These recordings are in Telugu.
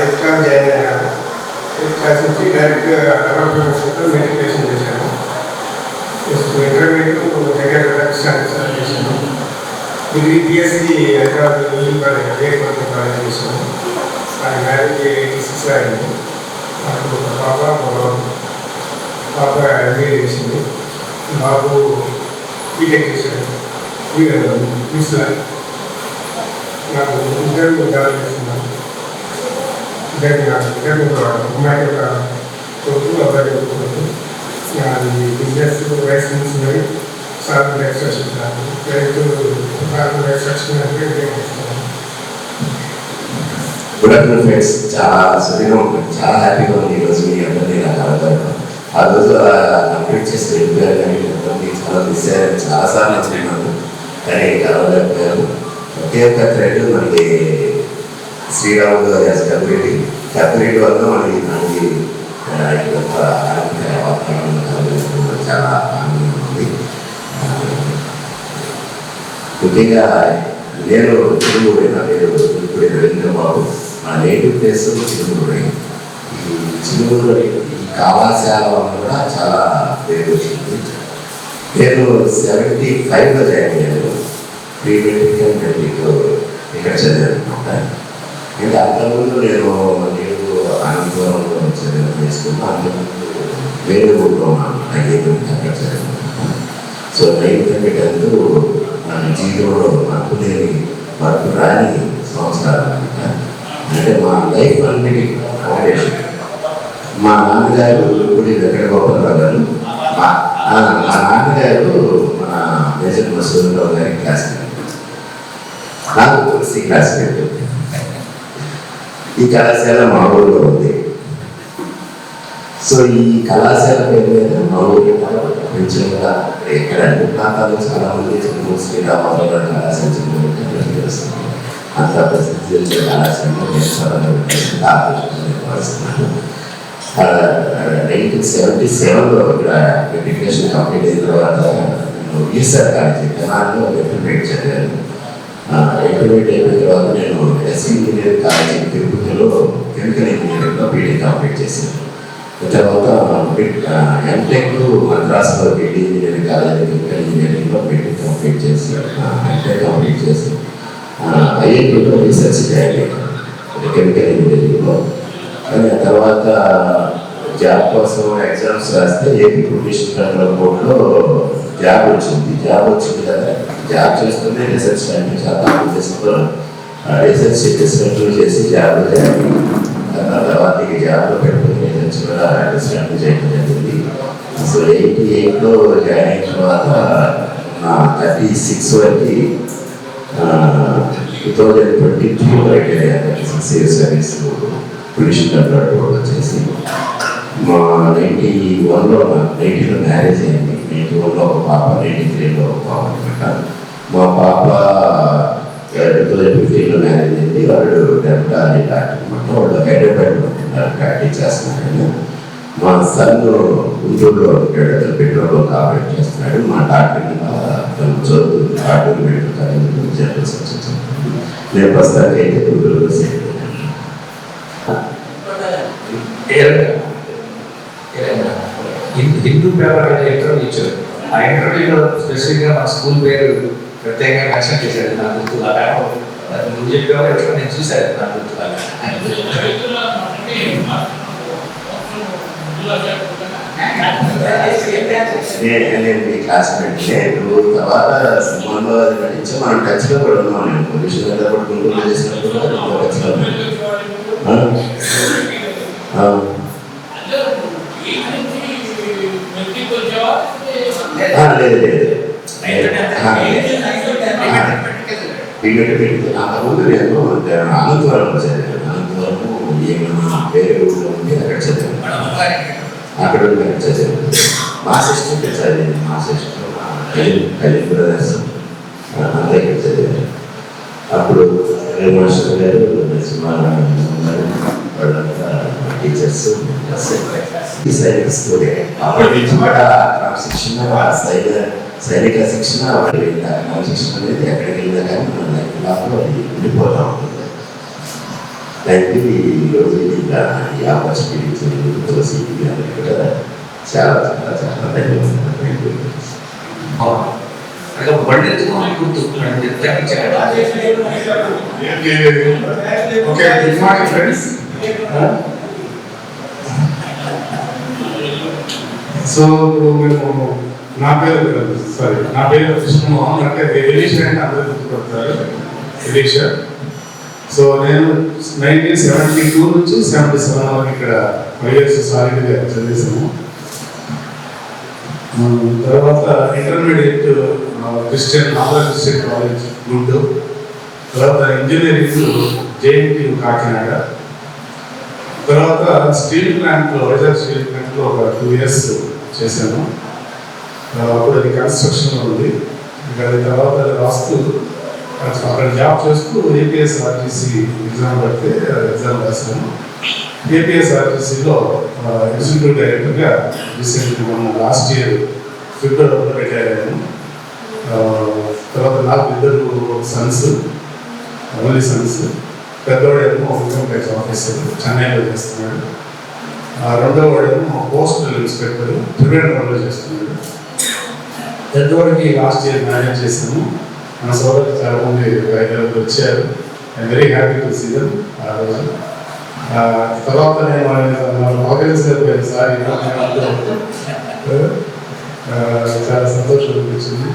ఎయిత్ క్లాస్ జాయిన్ అయ్యాను. ఎయిత్ క్లాస్ నుంచి డైరెక్ట్గా అలవాటు మెడిటేషన్ చేశాను. ఇంటర్మీడియట్ దగ్గర స్టార్ట్ చేశాను. Degree BSc Hyderabad Vivekananda college చేశాను. అది మ్యారేజ్ 86 అయింది. నాకు ఒక పాప ఎంబీఏ చేసింది. బాబు బీటెక్ చేశాడు. నాకు ఇంటర్వ్యూ జాయిన్ చేస్తున్నాను. అమ్మాయి ఒక కొడుకు అబ్బాయి కొడుకు. అది బిజినెస్ లైసెన్స్ ఉన్నాయి. సాఫ్ట్వేర్ ఎక్స్ట్రాక్షన్ సాఫ్ట్వేర్ ఎక్స్ట్రాక్షన్ అంటే గుడ్ ఆఫ్టర్నూన్ ఫ్రెండ్స్. చాలా సుఖంగా ఉంటుంది, చాలా హ్యాపీగా ఉంది ఈరోజు మీ అందరినీ నాకు కలగడం. ఆ రోజు కంప్లీట్ చేసి వెళ్ళిపోయారు కానీ చాలా మిస్ అయ్యారు. చాలాసార్లు వచ్చినాను కానీ కలవలేకపోయారు. ఒకే ఒక్క థ్రెడ్ మనకి శ్రీరాముడు గారి కత్తిరెడ్డి వల్ల మనకి మనకి వాతావరణం చాలా ఆనందంగా ఉంది. ముఖ్యంగా నేను చిరుమూడి, నా పేరు ఇప్పుడు రవీంద్రబాబు. నా నేటివ్ ప్లేస్ చిరుమూడి. ఈ చిరుమూడి ఈ కళాశాల వల్ల కూడా చాలా పేరు వచ్చింది. నేను 75లో జాయిన్ అయ్యాను. ప్రీ మెట్రిక్ అండ్ మెట్రిక్ ఇక్కడ చదివాను అనమాట. ఇంకా అంతకుముందు నేను అనంతపురంలో చదివాను చేసుకున్నాను. అంతకుముందు వేరే ఊళ్ళో అయ్యేది అక్కడ చదివాను. సో 9th and 10th మన జీవితంలో అనుకునేది వర్క్ రాని సంవత్సరాలు అనమాట. అంటే మా లైఫ్ అన్నిటి ఫౌండేషన్ మా నాన్నగారు ఇప్పుడు వెంకట గోపాలరావు గారు. మా నాన్నగారు మన మేజర్ మసూదరావు గారి క్లాస్మేట్, నాకు తులసి క్లాస్మేట్. ఈ కళాశాల మా ఊళ్ళో ఉంది. సో ఈ కళాశాల పేరు మీద మా ఊళ్ళో కొంచెంగా ఎక్కడ అన్ని ప్రాంతాల్లో చాలా మంది శ్రీరామారావు గారి కళాశాల వస్తుంది. అంత ప్రసిద్ధి కళాశాలలో నేను ఆలోచిస్తున్నాను. 1977లో ఇక్కడ మెట్రికులేషన్ కంప్లీట్ అయిన తర్వాత నేను ఈసార్ కాలేజీ తెనాలిలో ఇంటర్మీడియట్ చదివాను. ఇంటర్మీడియట్ అయిపోయిన తర్వాత నేను ఎస్సీ ఇంజనీరింగ్ కాలేజీ తిరుపతిలో కెమికల్ ఇంజనీరింగ్లో బీటెక్ కంప్లీట్ చేశాను. తర్వాత ఎంటెక్ మద్రాసులో బీటీ ఇంజనీరింగ్ కాలేజీ కెమికల్ ఇంజనీరింగ్లో బీటెక్ కంప్లీట్ చేసి ఎంటెక్ కంప్లీట్ చేసి ఐఐటీలో రీసెర్చ్ జాయిన్ అయ్యాను కెమికల్ ఇంజనీరింగ్లో. కానీ ఆ తర్వాత జాబ్ కోసం ఎగ్జామ్స్ రాస్తే ఏపీ పొల్యూషన్ కంట్రోల్ బోర్డులో జాబ్ వచ్చింది కదా. జాబ్ చేస్తుంటే రీసెర్చ్ అంటే చాలా ఉద్దేశంతో రీసెర్చ్ డిస్కంటిన్యూ చేసి జాబ్లో జాయిన్ అయ్యాను. తర్వాత ఈ జాబ్లో పెట్టుకుని రీసెర్చ్ కూడా డిస్కంటిన్యూ చేయడం జరిగింది. సో 88లో జాయిన్ అయిన తర్వాత నా 36 వరకు 2023 వరకు 36 years service pollution control board వచ్చేసి. మా 91లో మ్యారేజ్ అయింది. 91లో ఒక పాప, 93లో ఒక పాప అనమాట. మా పాప కాలేజీ డాక్టర్ అనమాట. వాళ్ళు హైదరాబాద్లో ప్రాక్టీస్ చేస్తున్నాడు. మా సన్ గుంటూరులో పెట్రోల్ ఆపరేట్ చేస్తున్నాడు. మా డాక్టర్ చదువు డాక్టర్ మెడికల్ కాలేజీలో జనరల్ సబ్జెక్ట్. నేను ప్రస్తుతానికి అయితే గుంటూరులో సెటిల్. హిందూ పేపర్ ఇంటర్వ్యూ ఇచ్చారు. ఆ ఇంటర్వ్యూలో స్పెసిఫిక్గా మా స్కూల్ పేరు ప్రత్యేకంగా మెన్షన్ చేశాడు. నా గుర్తులాగా నువ్వు చెప్పేవారు ఎట్లా నేను చూశాను. నా గుర్తులాగా నేను మీ క్లాస్మేట్. నేను తర్వాత సినిమాలో అది నటించి మనం టచ్లో కూడా ఉన్నాం. నేను పొల్యూషన్ ఎలా పడుకుంటూ చేసినప్పుడు టచ్లో లేదు లేదు. అంతకుముందు నేను అనంతవరంలో చదివాను. అనంతవరము ఏమైనా వేరే ఊళ్ళో ఉంటే అక్కడ చదివాను. అక్కడ చదివాను. మా సిస్టర్ చదివాను. మా సిస్టర్ కలిన్ బ్రదర్స్ అంతా ఇక్కడ చదివాను. అప్పుడు మాస్టర్ గారు వాళ్ళంతా టీచర్స్ సైనిక స్టూడెంట్. అప్పటి నుంచి కూడా క్రమశిక్షణ సైనిక శిక్షణ క్రమశిక్షణ అనేది ఎక్కడికి వెళ్ళినా కానీ మన లైఫ్ లాభంలో అది ఉండిపోతూ ఉంటుంది. అయితే ఈరోజు ఇంకా ఈ ఆపర్చునిటీ తులసి కూడా చాలా చాలా చాలా ధన్యవాదాలు. Okay, good morning friends. So మేము నా పేరు కృష్ణమోహన్. అంటే ఎలీషా అంటే అందరూ గుర్తుపడతారు, ఎలీషా. సో నేను 1972 నుంచి 77 వరకు ఇక్కడ 5 years సాలిడ్గా చదివేసాము. తర్వాత ఇంటర్మీడియట్ క్రిస్టియన్ కాలేజ్ గుంటూరు. తర్వాత ఇంజనీరింగ్ JNTU కాకినాడ. తర్వాత స్టీల్ ప్లాంట్లో, వైజాగ్ స్టీల్ ప్లాంట్లో ఒక 2 years చేశాను. అప్పుడు అది కన్స్ట్రక్షన్లో ఉంది. ఇంకా అది తర్వాత రాస్తూ అక్కడ జాబ్ చేస్తూ APSRTC ఎగ్జామ్ పడితే ఎగ్జామ్ రాశాను. APSRTCలో ఎగ్జిక్యూటివ్ డైరెక్టర్గా రీసెంట్గా మొన్న లాస్ట్ ఇయర్ ఫిబ్రవరిలో రిటైర్ అయ్యాను. తర్వాత నాకు 2 సన్స్, ఓన్లీ సన్స్. పెద్దవాడేమో ఇన్కమ్ ట్యాక్స్ ఆఫీసర్ చెన్నైలో చేస్తున్నాడు. రెండవ వాడేమో పోస్టల్ ఇన్స్పెక్టర్ త్రివేంద్రంలో చేస్తున్నాడు. పెద్దవాడికి లాస్ట్ ఇయర్ మ్యారేజ్ చేశాను. మన సోదరులు చాలా మంది హైదరాబాద్ వచ్చారు. I'm very happy to see them. ఆ రోజు తర్వాత నేను ఆర్గనైజ్ సారీ చాలా సంతోషం అనిపించింది.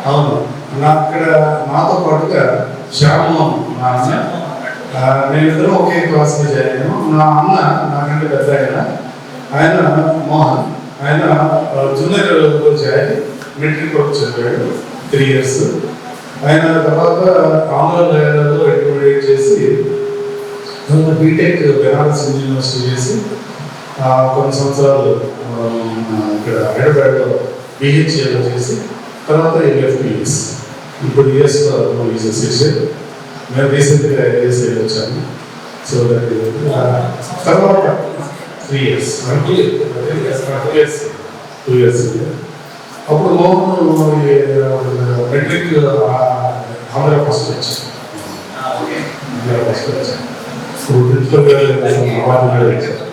అవును, నాకు ఇక్కడ నాతో పాటుగా శ్యామోహన్ మా అన్న, మేమిద్దరం ఒకే క్లాస్లో చేరాను. నా అన్న నాకంటే పెద్ద ఆయన మోహన్. ఆయన జూనియర్ చేరి మెట్రిక్ వరకు చదివాడు 3 years. ఆయన తర్వాత ఆంధ్రలో ఇంటర్మీడియట్ చేసి బీటెక్ బెనారస్ యూనివర్సిటీ చేసి కొన్ని సంవత్సరాలు ఇక్కడ హైదరాబాద్లో BHAలో చేసి తర్వాత LFPS. ఇప్పుడు యూఎస్లో సిటిజన్. మేము రీసెంట్గా USA వచ్చాము. సో తర్వాత 3 years 2 years. అప్పుడు మోహన్ మెట్రిక్ ఆంధ్ర ఫస్ట్ వచ్చాను. ప్రిన్సిపల్ గారు అవార్డు వచ్చారు.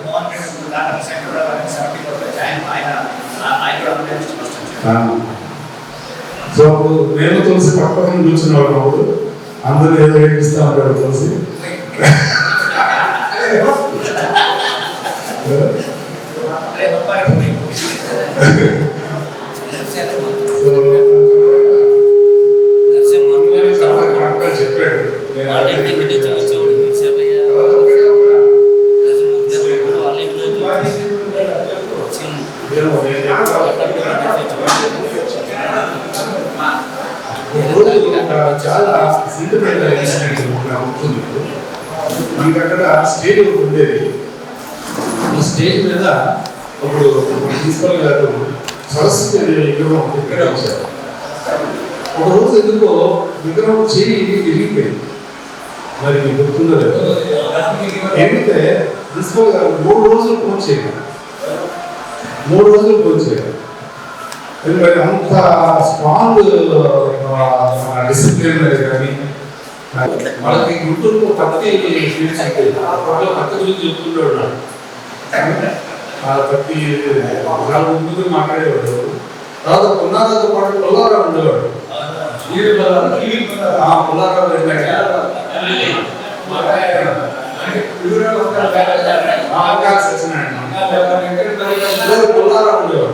సో అప్పుడు నేను తులసి పక్కన కూర్చున్న వాళ్ళు అందరూ ఏదో ఏడిపిస్తా ఉంటారు. తులసి చెప్పాడు. చాలా సెంటిమెంటల్ ఇన్సిడెంట్ నాకు గుర్తుంది. మనకి అక్కడ స్టేజ్ ఉండేది. ఈ స్టేజ్ మీద ఇప్పుడు ప్రిన్సిపల్ గారు సరస్వతి విగ్రహం ఇక్కడే వచ్చారు. ఒక రోజు ఎందుకో విగ్రహం చేయి ఇరిగిపోయింది. మరి మీకు గుర్తుందో లేదో, ఏమిటే ప్రిన్సిపల్ గారు 3 రోజులు ఫోన్ చేయాలి, 3 రోజులు ఫోన్ చేయాలి. ఎందుకంటే అంత స్ట్రాంగ్ డిసిప్లిన్ కానీ వాళ్ళకి గుంటూరుకు పత్తి ఫీల్డ్స్ ఉంటాయి. అప్పట్లో పత్తి గురించి చెప్తుండేవాడు. పత్తి ముందు మాట్లాడేవాడు. తర్వాత పుల్లారావుతో పాటు పుల్లారావు ఉండేవాడు. పుల్లారావు పుల్లారావు ఉండేవాడు.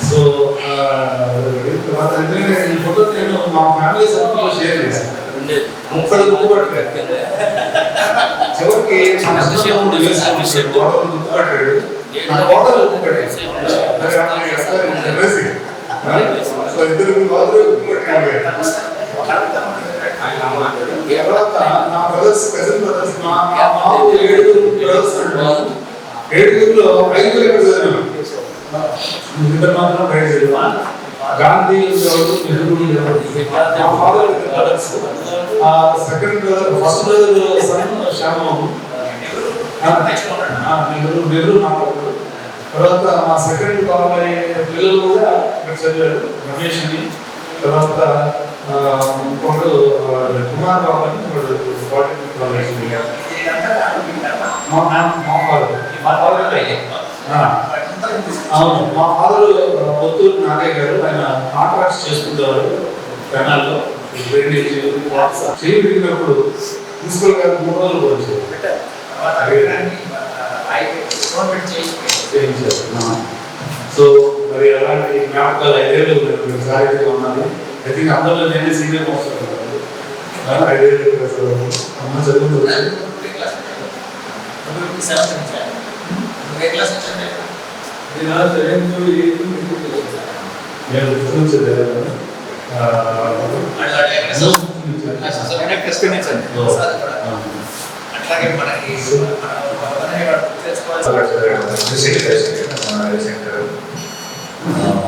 సో ఈ ఫోటో నేను మా ఫ్యామిలీ సర్కిల్లో షేర్ చేశాను. 30 గుర్తుపట్టాడు. చివరికి గుర్తుపట్టాడు. సో ఇద్దరు తర్వాత నా బ్రదర్స్, కజిన్ బ్రదర్స్, మా 7 బ్రదర్స్ అంటారు. 7లో 5 ఎక్కడ చదివాను. ఇద్దరు మాత్రం బయట చదివాను. గాంధీ నెహ్రూ, మా father brothers. Second brother, first brother son Shyambabu, Nehru నా కొడుకు. తర్వాత మా సెకండ్ బాబాయ్ పిల్లలు కూడా ఇక్కడ చదివారు, రమేష్ అని. తర్వాత ఇంకొకడు కుమార్ బాబు అని మా ఫాదర్. అవును, మా ఫాదర్ పొత్తూరు నాగయ్య గారు. ఆయన కాంట్రాక్ట్స్ చేసుకుంటారు కెనాల్లో. చేయి విరిగినప్పుడు ప్రిన్సిపల్ గారు 3 రోజులు వచ్చారు. సో మరి అలాంటి జ్ఞాపకాలు 5 ఏళ్ళు సాహిత్యంగా ఉన్నది. ఐ థింక్ అందరిలో నేనే సీనియర్ మోస్ట్ 5 ఏళ్ళు అమ్మ చదువుతుంది.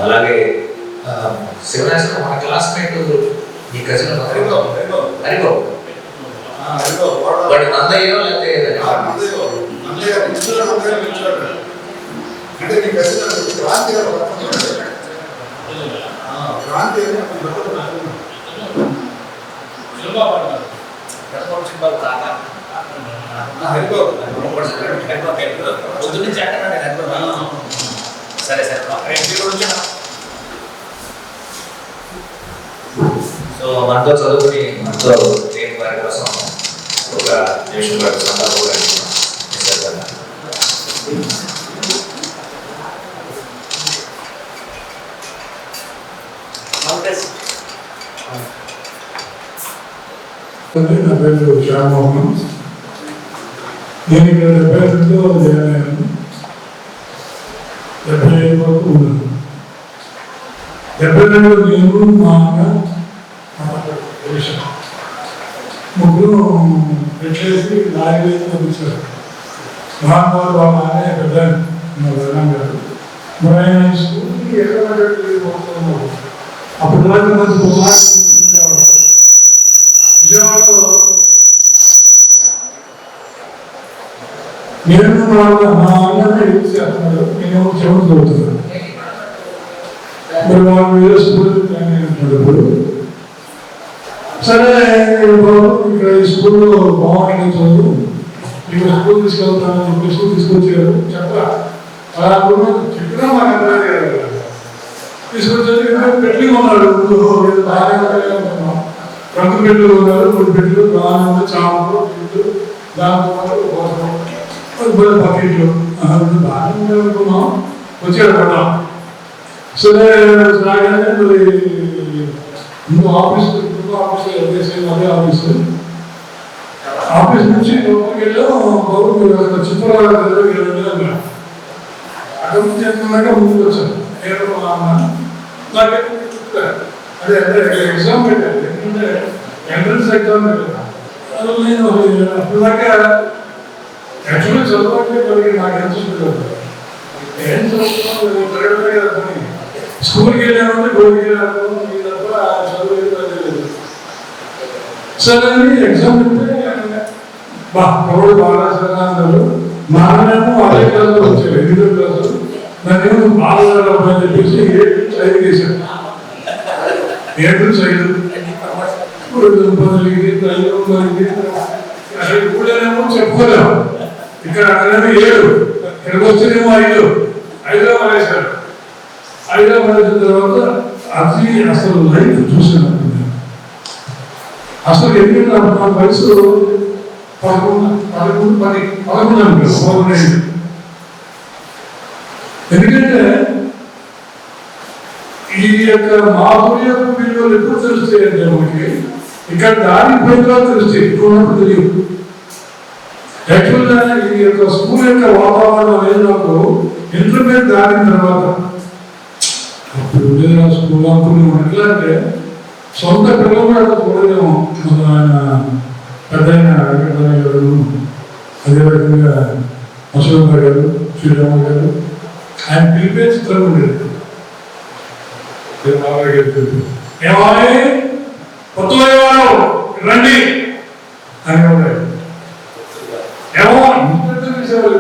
అలాగే శివరాజ్ మన క్లాస్మేట్ ఈ కజిన్ హరిబాబు వాడు నందయ్యో లేకపోతే అంటే మీ కజిన్ క్రాంతి గారు క్రాంతి సరే సరే. సో మనతో చదువుకుని మనతో లేని వారి కోసం ఒక నిమిషం వారి సందర్భంగా నా పేరు శ్యామోహన్. నేను ఇక్కడ 72లో జాయిన్ అయ్యాను. 75 వరకు ఉన్నాను. 72లో నేను మా అన్న ముగ్గురు పెట్టేసి నాలుగైదు పంపించారు. మహాత్మాడు బాబు అనే పెద్ద ప్రధాన గారు మరి ఆయన స్కూల్కి ఎక్కడ అప్పుడు దాకా విజయవాడలో నేను మా అన్నని యూజ్ చేస్తున్నాడు. నేను చెవులు చదువుతున్నాను. మరి వాళ్ళు ఏదో స్కూల్ జాయిన్ అయినప్పుడు సరే ఇక్కడ ఈ స్కూల్లో బాగుంటుంది చదువు, ఇక్కడ స్కూల్ తీసుకెళ్తాను చెప్పి స్కూల్ తీసుకొచ్చారు. చెప్పరా అలా చెప్పినా మాకు అందరూ తీసుకొచ్చారు. పెట్టి ఉన్నాడు బాగా రంగు పెట్టులు ఉన్నారు. 3 పెట్టులు బాగా చాంపు దాంతో పాటు బకెట్లు బాగానే ఉండే అనుకున్నాం, వచ్చాడు పడ్డాం. సరే రాగానే మరి ముందు ఆఫీస్ అదే ఆఫీస్ నుంచి లోపలికి వెళ్ళాం. చిత్రాలు అక్కడ నుంచి ఎంతున్నాక ముందుకు వచ్చాను. అదే అదే ఎగ్జామ్ పెట్టాను, ఎందుకంటే ఎంట్రన్స్ ఎగ్జామ్ పెట్టాను. నేను అప్పుడు దాకా యాక్చువల్లీ చదవాలంటే మరి నాకు ఇంట్రెస్ట్ లేదు. ఏం చదువుతున్నాను కదా, స్కూల్కి వెళ్ళామంటే గోడికి వెళ్ళాను తప్ప చదువు. సరే ఎగ్జామ్ అంటే ఎవరు బాగా చదివారు, మానేమో అదే క్లాసులో వచ్చారు, 8వ క్లాసు. నన్నేమో బాగా అని చెప్పేసి 7 నుంచి 5 చేశాను. 7 నుంచి 5 అసలు ఊళ్ళోనేమో చెప్పుకోలేము. ఇక్కడ అక్కడేమో 7, ఇక్కడికి వచ్చేనేమో 5లో పడేశారు. 5లో పడేసిన తర్వాత అది అసలు లైఫ్ చూసాను. అసలు ఎందుకంటే నా వయసు 11 ఎందుకంటే ఈ యొక్క మాధుర్యపు విలువలు ఎప్పుడు తెలుస్తాయంటే మనకి ఇక్కడ దాని పోయినా తెలుస్తాయి, ఎక్కువ తెలియదు. యాక్చువల్గా ఈ యొక్క స్కూల్ యొక్క వాతావరణం అనేది నాకు ఇంటర్మీడియట్ దాటిన తర్వాత అప్పుడు ఉండేది స్కూల్ అనుకున్నాం. ఎట్లా అంటే సొంత పిల్లలు కూడా చూడలేము. ఆయన పెద్ద వెంకటరామయ్య గారు, అదేవిధంగా అశోక్ గారు, శ్రీరామ గారు, ఆయన పిలిపే చిత్రం ఉండేది. ఏమాయి కొత్త రండి అని ఉండేది. ఏమో ఇంటి చూసేవాళ్ళు,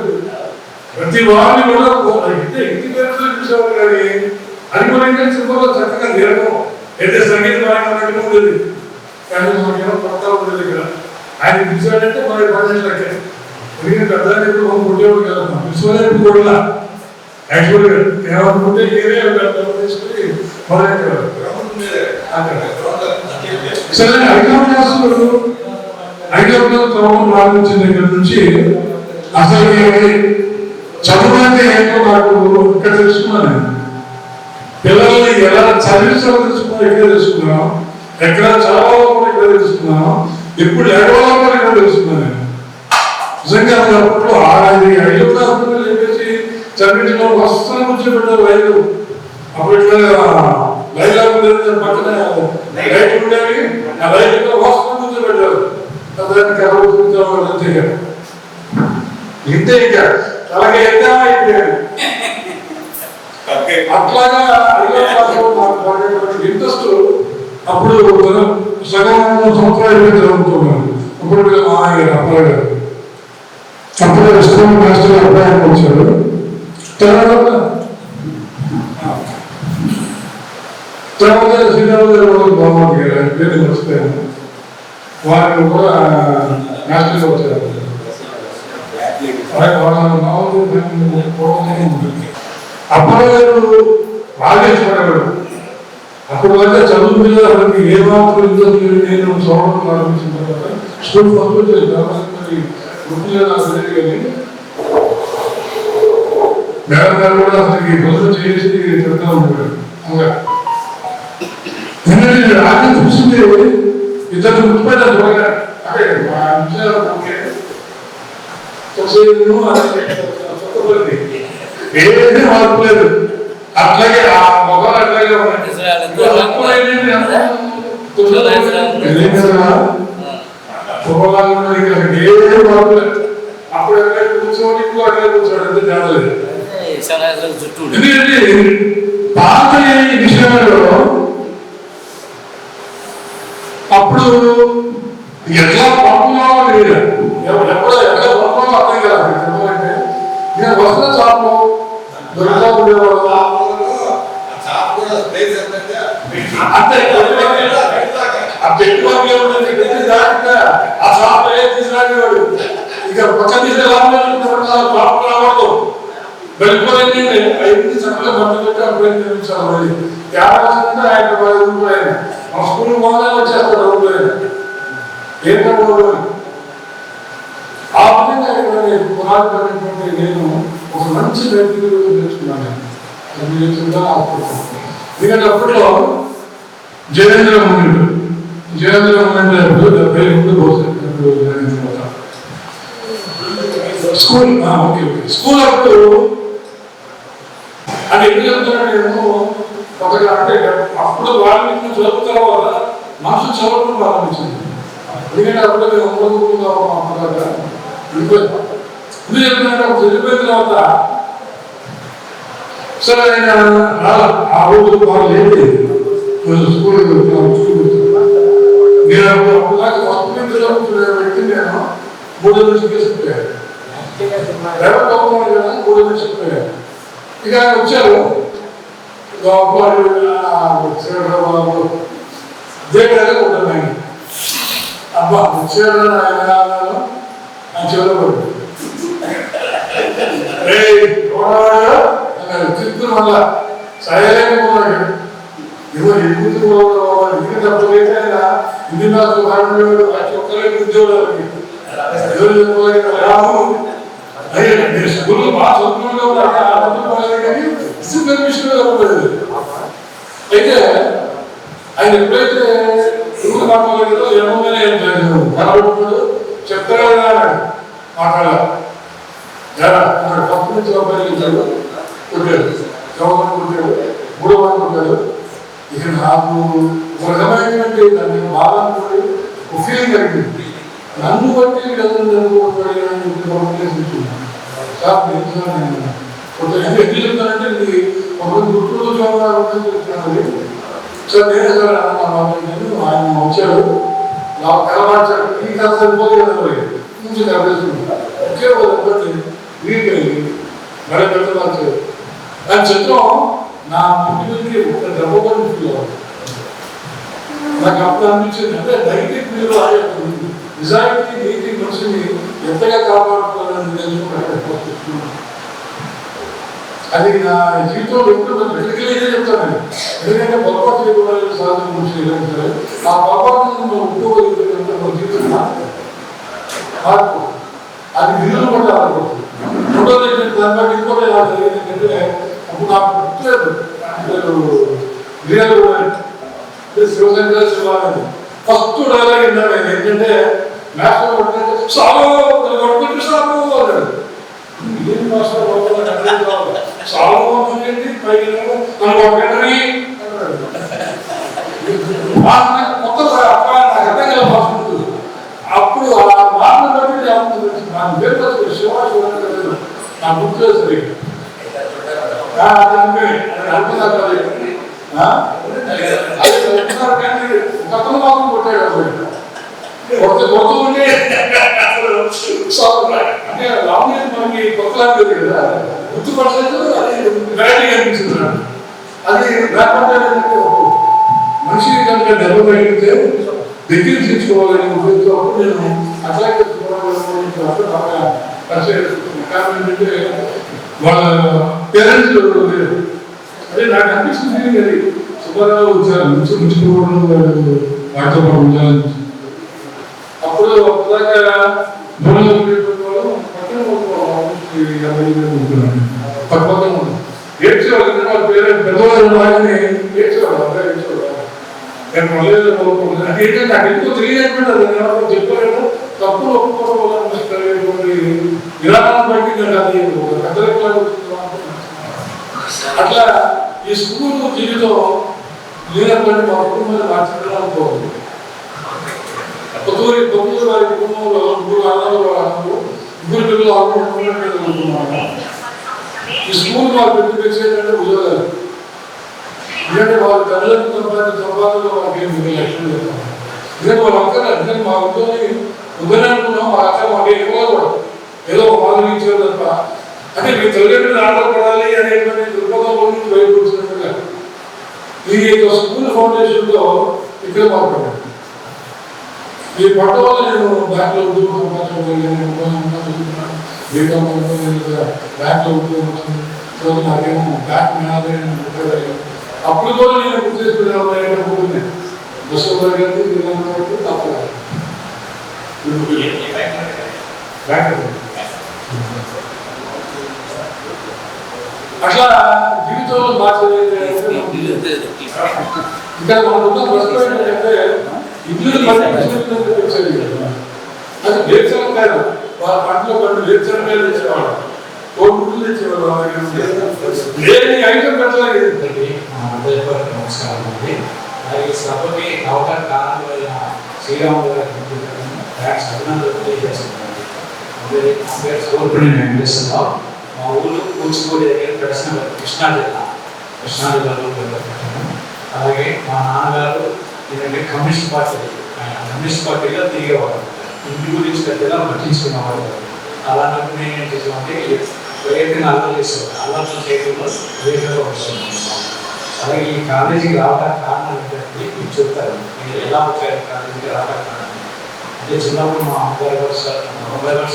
ప్రతి వారిని కూడా ఇంటి పేరు చూసేవాళ్ళు. కానీ అది కూడా ఇంకా సింపుల్గా చక్కగా తిరగడం అయితే సంగీతం ఆయన ఉండేది. కానీ మనకేమో కొత్త ఉండేది. ఇక్కడ ఆయన పిలిచాడంటే మన పనిచేసే పెద్ద ఎప్పుడు పుట్టేవాడు కదా, పిలిచోలే కూడా యాక్చువల్గా ఏమనుకుంటే ఏరే తీసుకుని మొదలెట్టేవారు. సరే 5వ క్లాసు ప్రారంభించిన దగ్గర నుంచి అసలు చదువు అంటే ఏంటో నాకు ఇక్కడ తెలుసుకున్నాను. పిల్లల్ని ఎలా చదివించాలో తెలుసుకున్నాను, ఎక్కడ తెలుసుకున్నాను, ఎక్కడ చదవాలో కూడా ఇక్కడ తెలుసుకున్నాను, ఎప్పుడు ఎడవాలో కూడా ఇక్కడ తెలుసుకున్నాను. నిజంగా అప్పట్లో 5వ క్లాస్ చెప్పేసి చదివించడం వస్తాను కూర్చోబెట్టారు. రైలు అప్పుడు ఇట్లా లైలా పక్కన రైలు ఉండేవి, ఆ రైలు వస్తాను కూర్చోబెట్టారు. దాన్ని కర్ర కూర్చోవాలి అంతే. ఇంతే ఇక అలాగే అట్లాగా 5వ క్లాస్ ఇంట్రెస్ట్ అప్పుడు సగం సంవత్సరాలు జరుగుతున్నాను. అప్పుడు అప్పాయి గారు అప్పుడే స్కూల్ మాస్టర్ అబ్బాయి వచ్చారు. తర్వాత శ్రీరామ గారు బాగుంది కదా పేరు వస్తాను, వారు కూడా మాస్టర్గా వచ్చారు. అబ్బాయి గారు రాజేశ్వర అప్పుడు వద్ద చదువు పిల్లలకి ఏ మాత్రం నేను చదవడం ప్రారంభించిన తర్వాత స్కూల్ ఫస్ట్ మరి గుర్తుగా నాకు తెలియదు. కానీ మేడం గారు కూడా అసలు భోజనం చేసి చెప్తా ఉంటాడు. ఎందుకంటే రాజు చూసింది ఇద్దరు ముఖ్యమైన త్వరగా అంటే ఏదైతే మార్పు లేదు. అట్లాగే ఆ మొబైల్ అట్లాగే ఏ మార్పు లేదు. అప్పుడు ఎక్కడ కూర్చోని ఇప్పుడు అక్కడ కూర్చోడు, అంతే తేడలేదు. ఎందుకంటే పాత విషయంలో అప్పుడు ఎట్లా పంపున్నావో తెలియదు, ఎప్పుడు ఎట్లా పంపాలో అర్థం కదా. చెప్పాలంటే నేను వస్తున్న చాపు దొరుకుతా ఉండేవాడు. అంతే ఆ పెట్టు ఆ షాప్ తీసుకురాడు. ఇక పక్కన తీసుకురావద్దు, వెళ్ళిపోయింది. 5 చక్కగా భర్త పెట్టి అప్పుడు నిర్మించాలి. 50 ఆయన 10 రూపాయలు మా స్కూల్ మొదలై వచ్చేస్తారు. రూపాయలు ఏంటో ఆ విధంగా పురాతనమైనటువంటి నేను ఒక మంచి వ్యక్తిగా నేర్చుకున్నాను. ఎందుకంటే అప్పట్లో జయేంద్ర మూమెంట్ 70 ముందు స్కూల్ స్కూల్ అప్పుడు అంటే ఎందుకు చెప్తున్నాను నేను కొత్తగా అంటే అప్పుడు వాళ్ళని చదువు తర్వాత మనసు చదవడం ప్రారంభించింది. ఎందుకంటే అప్పుడు నేను అప్పుడు ఎందుకు చెప్తున్నానంటే అప్పుడు చదివిపోయిన తర్వాత సరే ఆయన ఆ రోజు వాళ్ళు ఏంటి స్కూల్ నేను అప్పుడు దాకా ఫస్ట్ నుంచి చదువుతున్న వ్యక్తి నేను 3 నుంచి తీసుకుపోయాను. రేపు కదా 3 నుంచి చెప్పాను. ఇక ఆయన వచ్చారు దేవుడు ఉంటాను ఆయన అబ్బా వచ్చాడు ఆయన చెవులో పడు చిత్తూరు వల్ల సరైనపోయాడు ఎవరు ఎక్కువ తప్పైతే ఆయన ఇది నాకు ఒక్కరే ఉద్యోగాలకి ఎవరు స్కూల్లో బాగా చదువుకుంటూ అయితే ఆయన ఎప్పుడైతే స్కూల్ మాట్లాడలేదో ఏమోగానే కనబడుతున్నాడు చెప్తాడు మాట్లాడాలి ఫస్ట్ నుంచి సంపాదించాడు కొట్టాడు చౌకని కొట్టాడు 3వ వారం కొట్టాడు. ఇక నాకు ఒక రకమైనటువంటి దాన్ని బాగా ఒక ఫీలింగ్ కలిగింది. నన్ను బట్టి ఎందుకు చెప్తానంటే ఇది ఒక గుర్తులు చెప్తాను. సార్ నేనే సార్ ఆయన వచ్చాడు నాకు కలవాచాడు ఈ కథ సరిపోలేదు నుంచి కలవేసుకుంటా ఒకే ఒక వీలు కలిగి మళ్ళీ పెట్టాల్సాడు. దాని చిత్రం నా పుట్టినకి ఒక డబ్బు ఫీల్ అవ్వాలి. నాకు అప్పుడు అనిపించింది అంటే నైతిక విలువ నిజాయితీ నీతి మనిషిని ఎంతగా కాపాడుకోవాలని తెలుసుకున్నాను. అది నా జీవితంలో ఎప్పుడు క్రిటికల్గా చెప్తాను. ఎందుకంటే పొరపాటు చేయకూడదు సాధన మనిషి సరే ఆ పొరపాటు ఒప్పుకోగలిగితే జీవితం మార్పు అది విలువలు కూడా ఆడకూడదు. దాన్ని బట్టి ఇంకోటి ఎలా జరిగింది ఏంటంటే అప్పుడు నాకు గుర్తులేదు శివశంకర శివాలని ఫస్ట్ డైలాగ్ విన్నాడు ఆయన ఏంటంటే మాస్టర్ కొట్టినట్టు సాగు కొట్టుకుంటే సాగు అన్నాడు. ఏం మాస్టర్ సాగు ఏంటి పైకి నన్ను కొట్టండి అన్నాడు. కొత్త నాకు అర్థం కదా మాస్టర్. అప్పుడు ఆ మాటను బట్టి నాకు పేరు శివాజీ నా గుర్తులేదు సరిగ్గా గతంలో మాత్రం కొట్టాడు కొడుతుంటే అంటే రాముడు మనకి కొత్తలాంటి కదా గుర్తుపడలేదు. అది వెరైటీ అనిపించింది. అది లేకపోతే మనిషి కనుక దెబ్బ తగిలితే దగ్గర తీసుకోవాలని ఉద్దేశంతో నేను అట్లాగే కారణం ఏంటంటే వాళ్ళ పేరెంట్స్ లేరు. అదే నాకు అనిపిస్తుంది అది సుబ్బారావు వచ్చారు ఉంచుకోవడం వాటితో పాటు ఉండాలని. అప్పుడు అప్పటిదాకా మూలలో ఉండేటువంటి వాళ్ళు పక్కన పక్కన ఏడ్చేవాళ్ళు. వాళ్ళ పేరెంట్స్ పెద్దవాళ్ళు వాళ్ళని ఏడ్చేవాళ్ళు అంతా ఏడ్చేవాళ్ళు. నేను మళ్ళీ అంటే ఏంటంటే నాకు ఎక్కువ తెలియనటువంటి అది చెప్పారు తప్పులు ఒప్పుకోవడం విధానాన్ని బట్టి అది పెద్దలకు అట్లా ఈ స్కూల్ జీవితం లేనటువంటి మా కుటుంబాన్ని మార్చడానికి పొద్దురు వారి కుటుంబంలో 3 అన్నలు 3 పిల్లలు అనుకుంటున్నారు. ఈ స్కూల్ వాళ్ళు పెట్టి తెచ్చేటంటే ఉద్యోగాలు ఎందుకంటే వాళ్ళ తల్లిదండ్రులు సంపాదనలో వాళ్ళకి 3 లక్షలు చెప్తాం. ఎందుకంటే వాళ్ళ అక్కడ ఎందుకంటే మా ఉద్యోగం ఉద్యోగం అనుకున్నాం. మా అక్కడ మాకు ఎక్కువ కూడా ఏదో ఒక మాదిరి ఇచ్చారు తప్ప అంటే మీ తల్లిదండ్రులు ఆధారపడాలి అనేటువంటి దృక్పథంలో నుంచి బయటకొచ్చినట్టుగా ఈ స్కూల్ ఫౌండేషన్తో ఇక్కడ మాట్లాడాను. ఈ పట్ట వల్ల నేను బ్యాంక్లో ఉద్యోగం సంపాదించగలిగాను. బ్యాంక్లో ఉద్యోగం వచ్చింది. సో నాకేమో బ్యాంక్ మేనేజర్ అప్పుడు కూడా నేను గుర్తు చేసుకునే బస్సు గారికి తప్పలేదు. బ్యాంక్ అట్లా జీవితంలో మార్చేది ఇంకా మనకున్న ప్రశ్న ఏంటంటే ఇల్లు తెచ్చేది అది వేరుశనగ కాదు, వాళ్ళ పంటలో పండు వేరుశనగ తెచ్చేవాడు, కోళ్ళు తెచ్చేవాడు, లేని ఐటమ్ పెట్టలేదు. నమస్కారం అండి. ఈ సభకి అవకాశం కారణమైన శ్రీరాములు గారికి అభినందనలు తెలియజేస్తున్నాను. వెంకటేశ్వరరావు, మా ఊరు కూచిపూడి దగ్గర కృష్ణా జిల్లాలో పెట్టాను. అలాగే మా నాన్నగారు ఏంటంటే కమ్యూనిస్ట్ పార్టీలో తిరిగేవాడు, ఇంటి గురించి పెద్దగా పట్టించుకునేవాడు. అలాంటప్పుడు నేను ఏం చేసామంటే ప్రయత్నంగా అల్లరి చేసేవాడు, అల్లర్లు చేయడంలో వేగంగా వస్తున్నాను. అలాగే ఈ కాలేజీకి రావడానికి కారణం ఏంటంటే మీరు చెప్తారు, మీరు ఎలా వచ్చారు కాలేజీకి రావడానికి కారణం అంటే చిన్నప్పుడు మా అమ్మగారు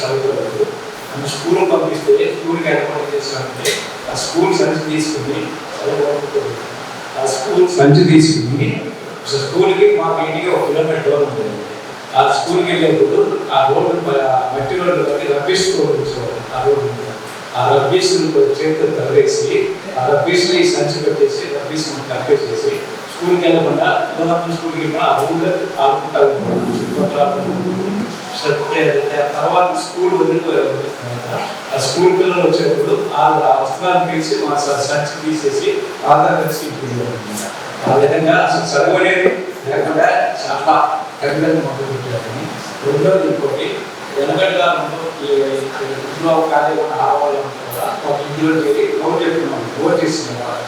చదువుకోలేదు. నన్ను స్కూల్ పంపిస్తే స్కూల్కి ఏర్పాటు చేస్తానంటే ఆ స్కూల్ సంచి తీసుకుని ఆ స్కూల్ సంచి తీసుకుని స్కూల్కి మాకు ఇంటికి 1 కిలోమీటర్ దూరం ఉంటుంది. ఆ స్కూల్కి వెళ్ళేప్పుడు ఆ రోడ్డు మట్టి రోడ్డు రబ్బీస్తో వచ్చేవాడు. ఆ రోడ్డు ఆ రబ్బీస్ను చేతితో తవ్వేసి ఆ రబ్బీస్ని ఈ సంచి పెట్టేసి రబ్బీస్ని తప్పేసేసి స్కూల్కి వెళ్ళకుండా స్కూల్కి వెళ్ళినా ఆ ఊళ్ళో ఆడుకుంటారు. తర్వాత స్కూల్ వదిలిపోయారు. ఆ స్కూల్ పిల్లలు వచ్చేటప్పుడు ఆ వస్త్రాన్ని పిలిచి మా సంచి తీసేసి ఆధార్ కలిసి ఆ విధంగా అసలు చదువు అనేది లేకుండా చాలా కఠినంగా మొదలు పెట్టారని. రెండోది ఇంకోటి వెనకటిగా ఇంట్లో ఖాళీ ఉన్న ఆడవాళ్ళు కూడా ఒక ఇంట్లో చేరి కౌరు చెప్తున్నాం, కౌరు చేస్తున్నారు,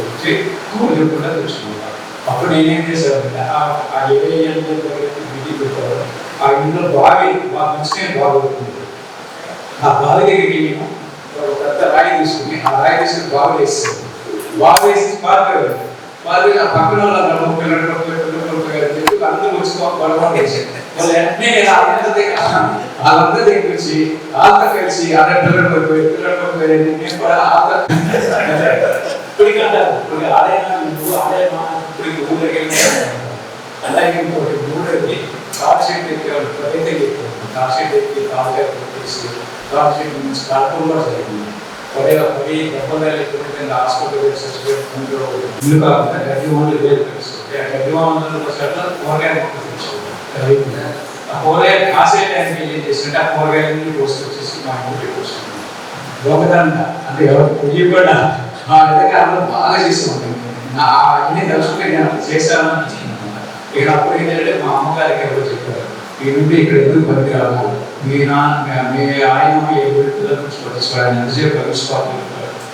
వచ్చి కౌరు చెప్పకుండా తెచ్చుకున్నారు. అప్పుడు నేనేం చేశానంటే ఆ 20 ఏళ్ళ బిడ్డ పెట్టారు. ఆ ఇంట్లో బావి మంచిగా బాగుంటుంది. ఆ బావి దగ్గరికి ఒక పెద్ద రాయి తీసుకుని ఆ రాయి తీసుకుని బావి వేసేది. బావి వేసి పారిపోయారు. పారిపోయి ఆ పక్కన వాళ్ళందరూ పిల్లలు అందరూ వచ్చి గొడవ చేసేది. వాళ్ళు వెంటనే వాళ్ళందరూ దగ్గర వచ్చి ఆత కలిసి అదే పిల్లలు పడిపోయి నేను కూడా ఆత ఇప్పటికి అంటారు, ఇప్పుడు ఆడైనా నువ్వు ఆడైనా ఇప్పటికి ఊళ్ళకి వెళ్ళి అలాగే ఇంకోటి ఊళ్ళకి కార్ షీట్ ఎక్కేవాళ్ళు ప్రవేశం చెప్పారు. కార్ షీట్ ఎక్కి కాలుగా కొట్టేసి కార్ షీట్ నుంచి కాల్పం కూడా జరిగింది. 10 హాస్పిటల్ ఇల్లు కాకుండా గడ్డి ఓన్లు వేలు తెలుస్తుంది. ఆ గడ్డి ఓన్లు కూరగాయలు ఆ కూరగాయలు కాసే టైంకి ఏం చేస్తుంటే ఆ కూరగాయలన్నీ పోసుకొచ్చేసి మా ఇంటికి పోసుకుంటాం. దొంగతనంగా అంటే ఎవరు పొయ్యి కూడా ఆ విధంగా అందరూ బాగా చేస్తున్నాం. అన్నీ తెలుసుకుని నేను చేశాను. ఇక్కడ అప్పుడు ఏంటంటే మా అమ్మగారికి ఎవరో చెప్పారు, ఈ నుండి ఇక్కడ ఎందుకు పనికిరాదు, మీ ఆయన ఏ గురించి పట్టించుకోవాలి ఎంతసేపు కమ్యూనిస్ట్ పార్టీ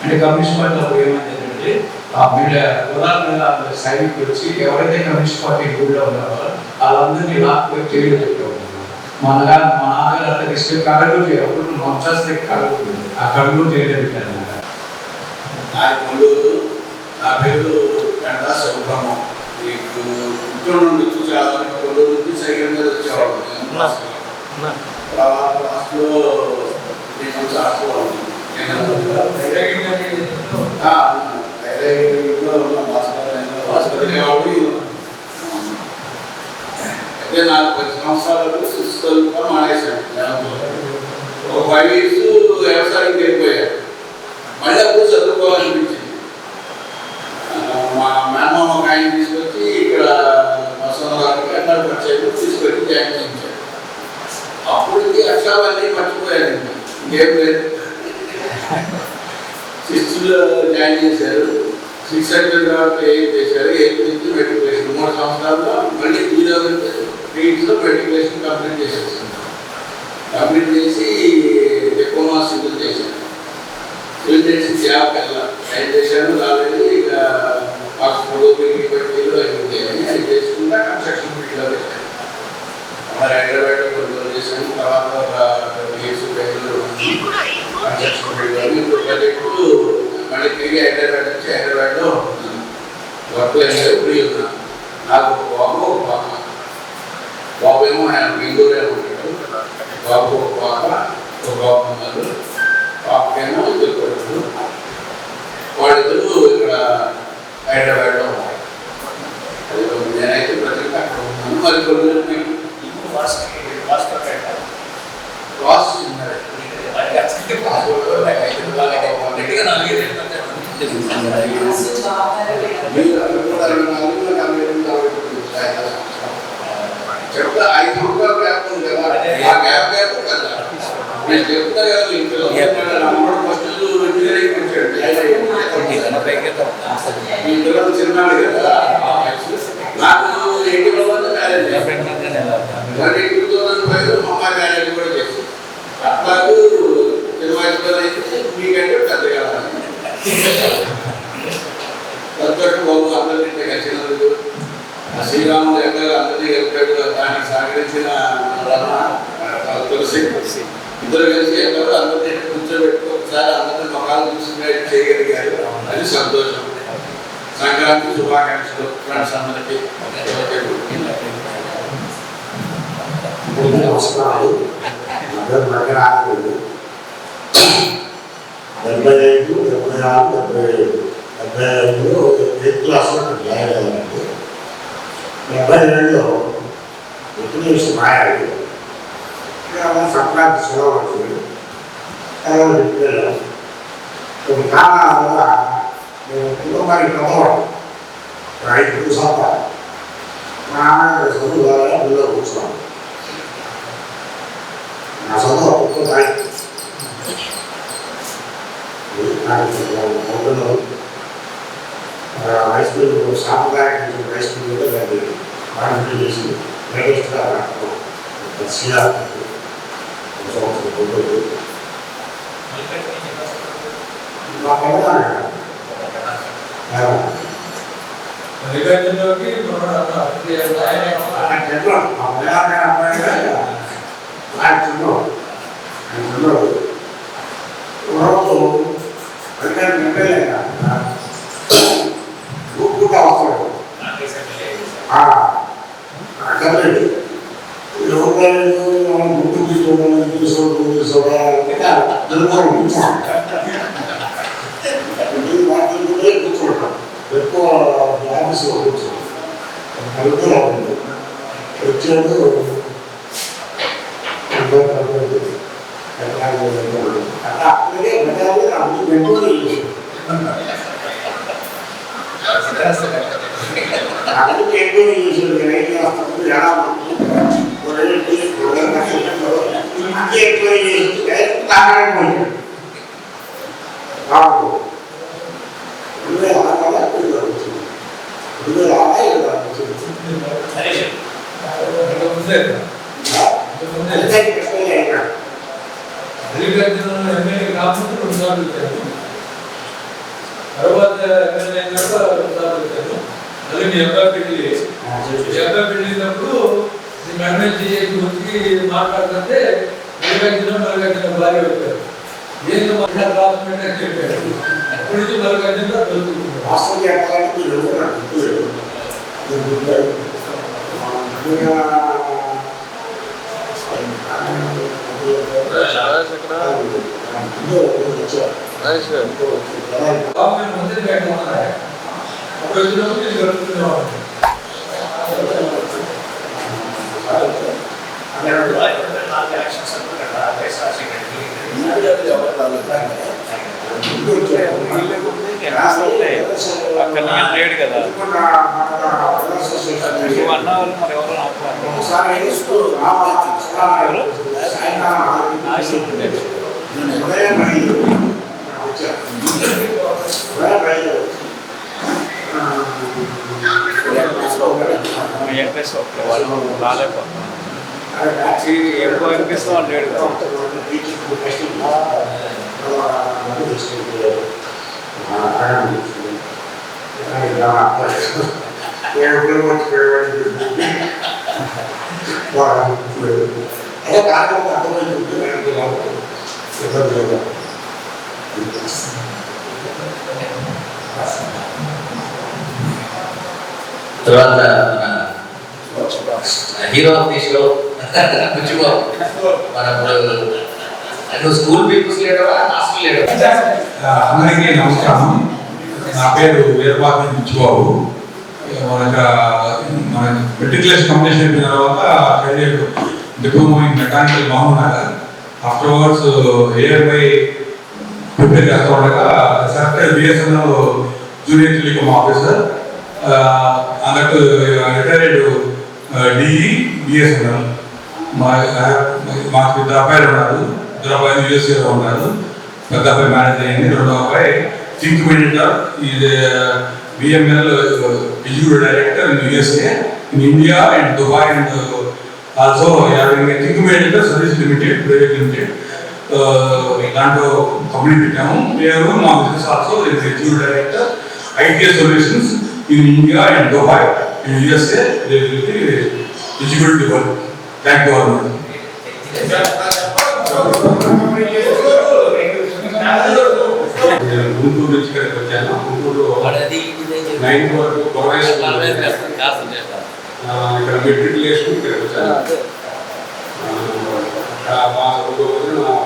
అంటే కమ్యూనిస్ట్ పార్టీ అప్పుడు ఏమైందంటే ఆ కులాల మీద సైనికులు వచ్చి ఎవరైతే కమ్యూనిస్ట్ పార్టీ ఊళ్ళో ఉన్నారో వాళ్ళందరినీ లాక్కుపోయి జైలు చెప్పేవాళ్ళు. మా నాన్నగారు అంతా తీసుకెళ్ళి కడలు చేయప్పుడు మంచాస్తే కడలు ఆ కడలు జైలు పెట్టారు. నా పేరు గంటా శివబ్రహ్మం. మీకు ఇంట్లో నుండి చూసేవాళ్ళని కొల్లూరు నుండి సైకిల్ మీద వచ్చేవాళ్ళు. లాస్ట్లో 3 months ఆడుకోవాలి. అయితే నాకు 10 సంవత్సరాలకు 6th చదువుకొని మానేశాను. ఒక 5 years వ్యవసాయం వెళ్ళిపోయాను. మళ్ళీ అప్పుడు చదువుకోవాలనిపించింది. మా మేనమామ ఒక ఆయన తీసుకొచ్చి ఇక్కడ మసోదరానికి అక్కడ పరిచయం తీసుకొచ్చి జాయిన్ చేయించారు. అప్పటికి అక్షరాలన్నీ మర్చిపోయాను, ఇంకేం లేదు. 6th జాయిన్ చేశారు. 6th అయిపోయిన తర్వాత 8th చేశారు. 8th నుంచి మెట్రికులేషన్ 3 సంవత్సరాల్లో మళ్ళీ 2003లో మెట్రికులేషన్ కంప్లీట్ చేసేసాను. కంప్లీట్ చేసి డిప్లొమా సివిల్ చేశాను. సివిల్ చేసి జాబ్ వెళ్ళాను చేశాను. రాలేదు. ఇక ఆక్స్ఫోర్డ్ పట్టిలో అది చేసుకుంటా కన్స్ట్రక్షన్ ఫీల్డ్లో పెట్టాను. హైదరాబాద్లో కొన్ని రోజులు చేశాను. తర్వాత ఒక 20 years బెంగళూరు కన్స్ట్రక్షన్ ఫీల్డ్లో ఇప్పుడు ప్రాజెక్టు మళ్ళీ తిరిగి హైదరాబాద్లో వర్క్ లేదు, ఫ్రీ ఉన్నాను. నాకు ఒక బాబు ఒక పాప. బాబు ఏమో ఆయన బెంగళూరే ఉంటాడు. బాబు ఒక పాప, ఒక బాబు ఉన్నారు. పాపకేమో 2 కొడుకులు. వాళ్ళిద్దరూ ఇక్కడ హైదరాబాద్లో ఉన్నారు. నేనైతే ప్రతి అక్కడ ఉన్నాను. మరి కొన్ని చెప్తా 5 రూపాయల గ్యాప్ ఉంది కదా, ఆ గ్యాప్ కదా నేను చెప్తా కదా. ఇంట్లో ఫస్ట్ ఇంజనీరింగ్ ఇంట్లో చిన్నాడు కదా, నాకు 80 మ్యారేజ్ మరి 2005 మా అమ్మాయి మ్యారేజ్ కూడా చేసి అట్లాగే చిన్న వయసులో అయితే మీకంటే పెద్దగా సంతోషం బాబు. అందరికంటే కలిసినందుకు శ్రీరాముడు ఎక్కడ అందరినీ కలిపాడు, దానికి సహకరించిన తులసి ఇద్దరు కలిసి ఎక్కడో అందరినీ కూర్చోబెట్టుకు ఒకసారి అందరినీ మొహాలు చూసుకునేట్టు చేయగలిగారు. అది సంతోషం. సంక్రాంతి శుభాకాంక్షలు ఫ్రెండ్స్ అందరికీ. నమస్కారాలు. 75, 76, 75లో 8th క్లాస్లో జాయిన్ అయ్యానండి. 72లో ఎప్పుడు మాయాడు సంక్రాంతి సెలవు వచ్చింది. సెలవులు వెళ్ళాం. కొన్ని కారణాల వల్ల మేము కుటుంబానికి పెద్దవాడు 5 సంవత్సరాలు మా నాన్నగారి చదువు ద్వారా పిల్లలు కూర్చున్నాం. నా చదువు ఒక్కొక్క హై స్కూల్ సాంప్రదాయక హై స్కూల్లో దాన్ని పార్టిసిపేట్ చేసి లేటెస్ట్గా మా ఎక్కువ ఆఫీస్లో కూర్చోండి వచ్చేది తర్వాత వెళ్ళినప్పుడు మేనేజ్ చేసి వచ్చి మాట్లాడుతుంటే మల్లికార్జున భార్య వచ్చారు. ఏంటో మళ్ళీ రాసుకుంటే చెప్పారు. అప్పటి నుంచి మల్లికార్జున అప్పుడు వచ్చినప్పుడు నేను గడుపుతున్నాను. అక్కడ లేడు కదా నువ్వు అన్న వాళ్ళు మరి ఎవరు వాళ్ళు రాలేకపోతున్నారు. ఎక్కువ అనిపిస్తూ వాళ్ళు లేడు కదా. తర్వాత హీరో తీసుకో కూర్చుకో. మన స్కూల్ పీపుల్స్ లేడవా హాస్టల్ లేడవా? అందరికీ నమస్కారం. నా పేరు వీరబాబు పిచ్చిబాబు. మన మెట్రికులేషన్ కంప్లీషన్ అయిపోయిన తర్వాత career diploma in mechanical Mahabubnagar. Afterwards ARI prepare చేస్తూ ఉండగా software BSNL junior telecom officer, అన్నట్టు రిటైర్డ్ డిఈ బిఎస్ఎన్ఎల్. మాకు ఇద్దరు అబ్బాయిలు ఉన్నారు, ఇద్దరు అబ్బాయిలు యూఎస్ఏలో ఉన్నారు. పెద్ద అబ్బాయి మ్యారేజ్ అయ్యింది, రెండో అబ్బాయి థింక్ మీడియా ఇది BML executive director in USA, in India and Dubai, and also having a Think Medical Service Limited, Private Limited. దాంట్లో కంపెనీ పెట్టాము. నేను మా business also executive director ITS Solutions in India and Dubai, in USA. They will be executive work. Thank you all. నేను గుంటూరు నుంచి ఇక్కడికి వచ్చాను. గుంటూరులో 9 వరకు ఇక్కడ మెట్రికులేషన్ ఇక్కడికి వచ్చాను. మా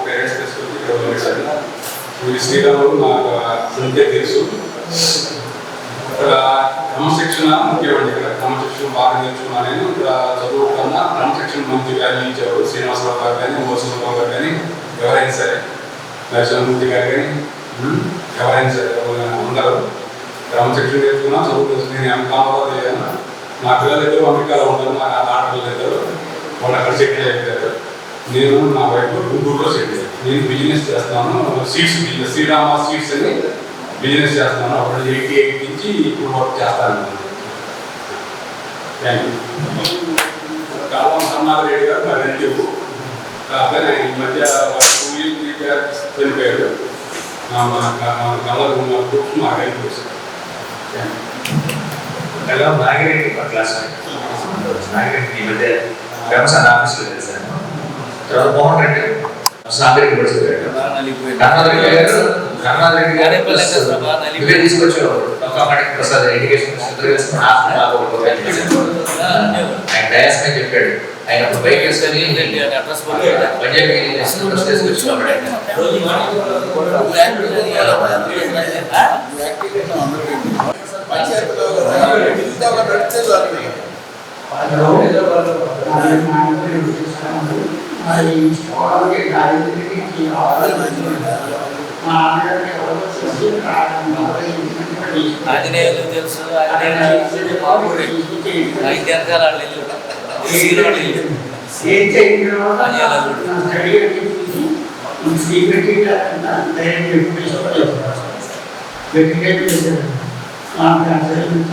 పేరెంట్స్ తీసుకొచ్చి ఇక్కడ వచ్చాను. ఈ శ్రీరాములు నాకు అంతే తెలుసు. ఇక్కడ క్రమశిక్షణ ముఖ్యమండి. ఇక్కడ క్రమశిక్షణ బాగా నేర్చుకున్నాను. నేను ఇక్కడ చదువు కన్నా క్రమశిక్షణ మంచి వాల్యూ ఇచ్చేవాడు. శ్రీనివాసరావు గారు కానీ, మోసరావు గారు కానీ, ఎవరైనా సరే, నరసింహమూర్తి గారు కానీ, ఎవరైనా సరే అందరూ క్రమశిక్షణ నేర్చుకున్నా, చదువు. నేను ఎంకామలో చేయాను. నా పిల్లలు ఇద్దరు అమెరికాలో ఉంటారు, నా ఆడపిల్లలు ఇద్దరు వాళ్ళు అక్కడ సెటిల్ అయిపోయారు. నేను నా వైపు గుంటూరులో సెటిల్ అయ్యాను. నేను బిజినెస్ చేస్తాను, సీడ్స్ బిజినెస్, శ్రీరామ సీడ్స్ అని బిజినెస్ చేస్తున్నాను. అప్పుడు 88 నుంచి ఇప్పుడు వర్క్ చేస్తాను. Thank you. కాలం సన్నారెడ్డి గారు మా రిలేటివ్. కాకపోతే ఈ మధ్య 2 years చనిపోయాడు. కళ్ళకు ఉన్న గ్రూప్స్ మాకు అయిపోయింది. నాగిరెడ్డి క్లాస్ నాగిరెడ్డి ఈ మధ్య ఫేమస్ అని ఆఫీస్లో చేశాను. తర్వాత మోహన్ రెడ్డి నాగిరెడ్డి పడిపోయాడు. కర్ణాథ్ రెడ్డి గారు ఇవే తీసుకొచ్చేవారు. కామాటిక్ ప్రసాద్ ఎడ్యుకేషన్ ఆయన డయాస్ మీద చెప్పాడు. ఆయన బైక్ వేసుకొని పంజాబీ తీసుకొచ్చేవాడు. ఆంజనేయులు తెలుసు,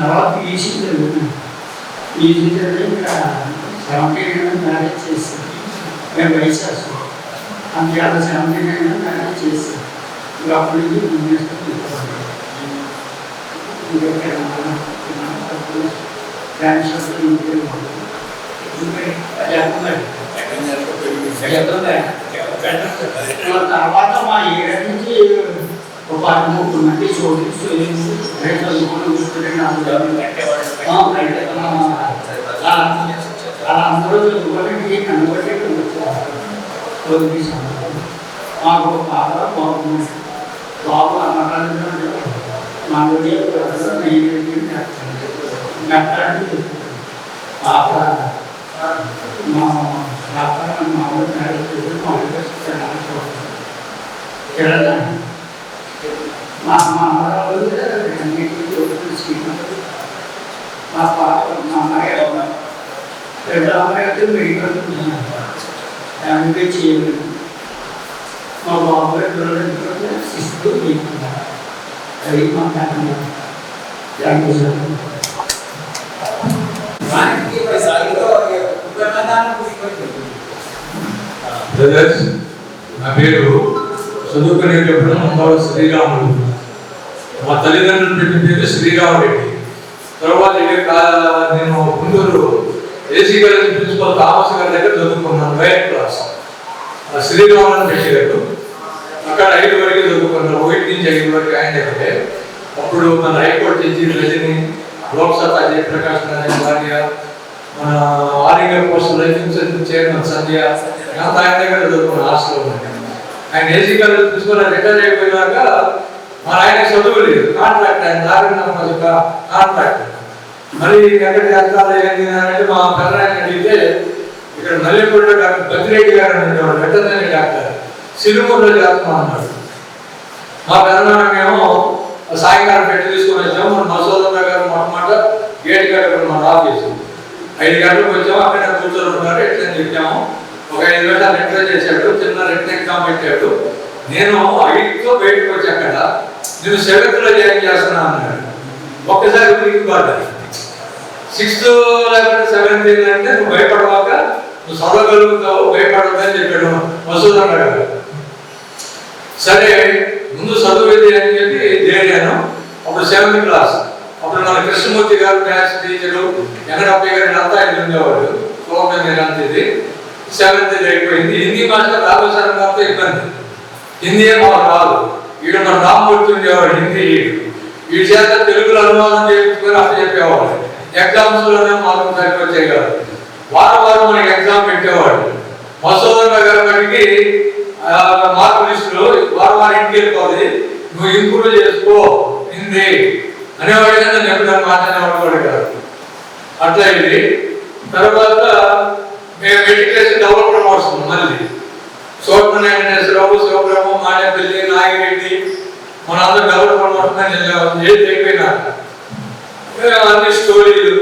తర్వాత ఈజీగా ఇంకా 79 మ్యారేజ్ చేసి మేము వయసు వస్తాం. అందుకే 79 మ్యారేజ్ చేసి అప్పటి నుంచి బిజినెస్ తర్వాత మా ఏరియా నుంచి ఒక 13 మంది చోటు అందరూ చదువుకోవడానికి కనుగొట్టి మాకు బాగా బాగుంది. బాబు అన్నట్టు మా మెట్టాడి పాప మా మామూలు మా అమ్మరావు మా పాప మా అమ్మాయి పెద్ద అమ్మాయి అయితే మెడికల్ అందుకే చేయలేదు. మా బాబు శిస్తూ అది మా బ్రదర్స్, నా పేరు చదువుకునేటప్పుడు ముందు శ్రీరాములు. మా తల్లిదండ్రులు పెట్టిన పేరు శ్రీరామరెడ్డి. తర్వాత నేను Guntur AC college principal Thomas గారి దగ్గర చదువుకున్నాను. 9th class. శ్రీరాములను పెట్టారు. అక్కడ 5 వరకు చదువుకున్నాను. 1 నుంచి 5 వరకు ఆయన దగ్గరే. అప్పుడు మన హైకోర్టు జడ్జి రజని, లోక్సభ జయప్రకాష్ నారాయణ భార్య, మన Arya post life insurance chairman Sandhya, ఆయన దగ్గర చదువుకున్న హాస్టల్లో ఉన్నాను. ఆయన ఏసీ కాలేజ్ ప్రిన్సిపల్ రిటైర్ అయిపోయినాక మరి ఆయన చదువు లేదు, కాంట్రాక్ట్. ఆయన నారాయణ కాంట్రాక్ట్. మరి ఎక్కడ చేస్తారు ఏంటి అంటే మా పెద్దరాయన అడిగితే ఇక్కడ నల్లిపూడిలో డాక్టర్ బతిరెడ్డి గారు అనేవాడు, వెటర్నరీ డాక్టర్, సిరుమూరులో చేస్తాం అన్నాడు. మా పెద్దనాన్నమేమో సాయంకాలం పెట్టి తీసుకొని వచ్చాము. మన మసూదన్న గారు మొట్టమొదట గేట్ కాడ మన ఆఫీసు 5 గంటలకు వచ్చాము. అక్కడ కూర్చొని ఉన్నారు. ఎట్లా చెప్పాము. ఒక 5 నిమిషాలు ఎంటర్ చేశాడు. చిన్న రిటర్న్ ఎగ్జామ్ పెట్టాడు. నేను 5తో బయటకు వచ్చి అక్కడ నేను 7th జాయిన్ చేస్తున్నా అన్నాడు. ఒక్కసారి ఉనికి పడ్డాను. 6th లేకపోతే 7th ఏంటంటే నువ్వు భయపడవాక, నువ్వు చదవగలుగుతావు, భయపడదని చెప్పాడు మసూదన్న గారు. సరే ముందు చదువుది అని చెప్పి చేరాను. అప్పుడు 7th క్లాస్. అప్పుడు మన కృష్ణమూర్తి గారు మ్యాథ్స్ టీచరు, వెంకటప్పయ్య గారు అంతా ఆయన ఉండేవాడు. ఇది 7th అయిపోయింది. హిందీ మాస్టర్ రాఘవేశ్వరం గారితో ఇబ్బంది. హిందీ మాకు రాదు. ఈడు మన రామ్మూర్తి ఉండేవాడు హిందీ. ఈ చేత తెలుగులో అనువాదం చేయించుకొని అప్పుడు చెప్పేవాడు. ఎగ్జామ్స్ లోనే మాకు సరిపోతాయి కాదు. వారం మనకి ఎగ్జామ్ పెట్టేవాడు. మసూదన్న గారి వారికి మార్పు లిస్టులో వారం ఇంటికి వెళ్ళిపోతుంది, నువ్వు ఇంప్రూవ్ చేసుకో హిందీ అనేవాడు. నన్ను ఎప్పుడైనా మాట్లాడేవాడు కూడా కాదు. అట్లా ఇది. తర్వాత మేము మెడిటేషన్ డబుల్ ప్రమోషన్ మళ్ళీ సోమనారాయణేశ్వరరావు, శివబ్రహ్మ, మానేపల్లి, నాగిరెడ్డి మన అందరూ డబుల్ ప్రమోషన్ అని ఏది అయిపోయినాక అన్ని స్టోరీలు.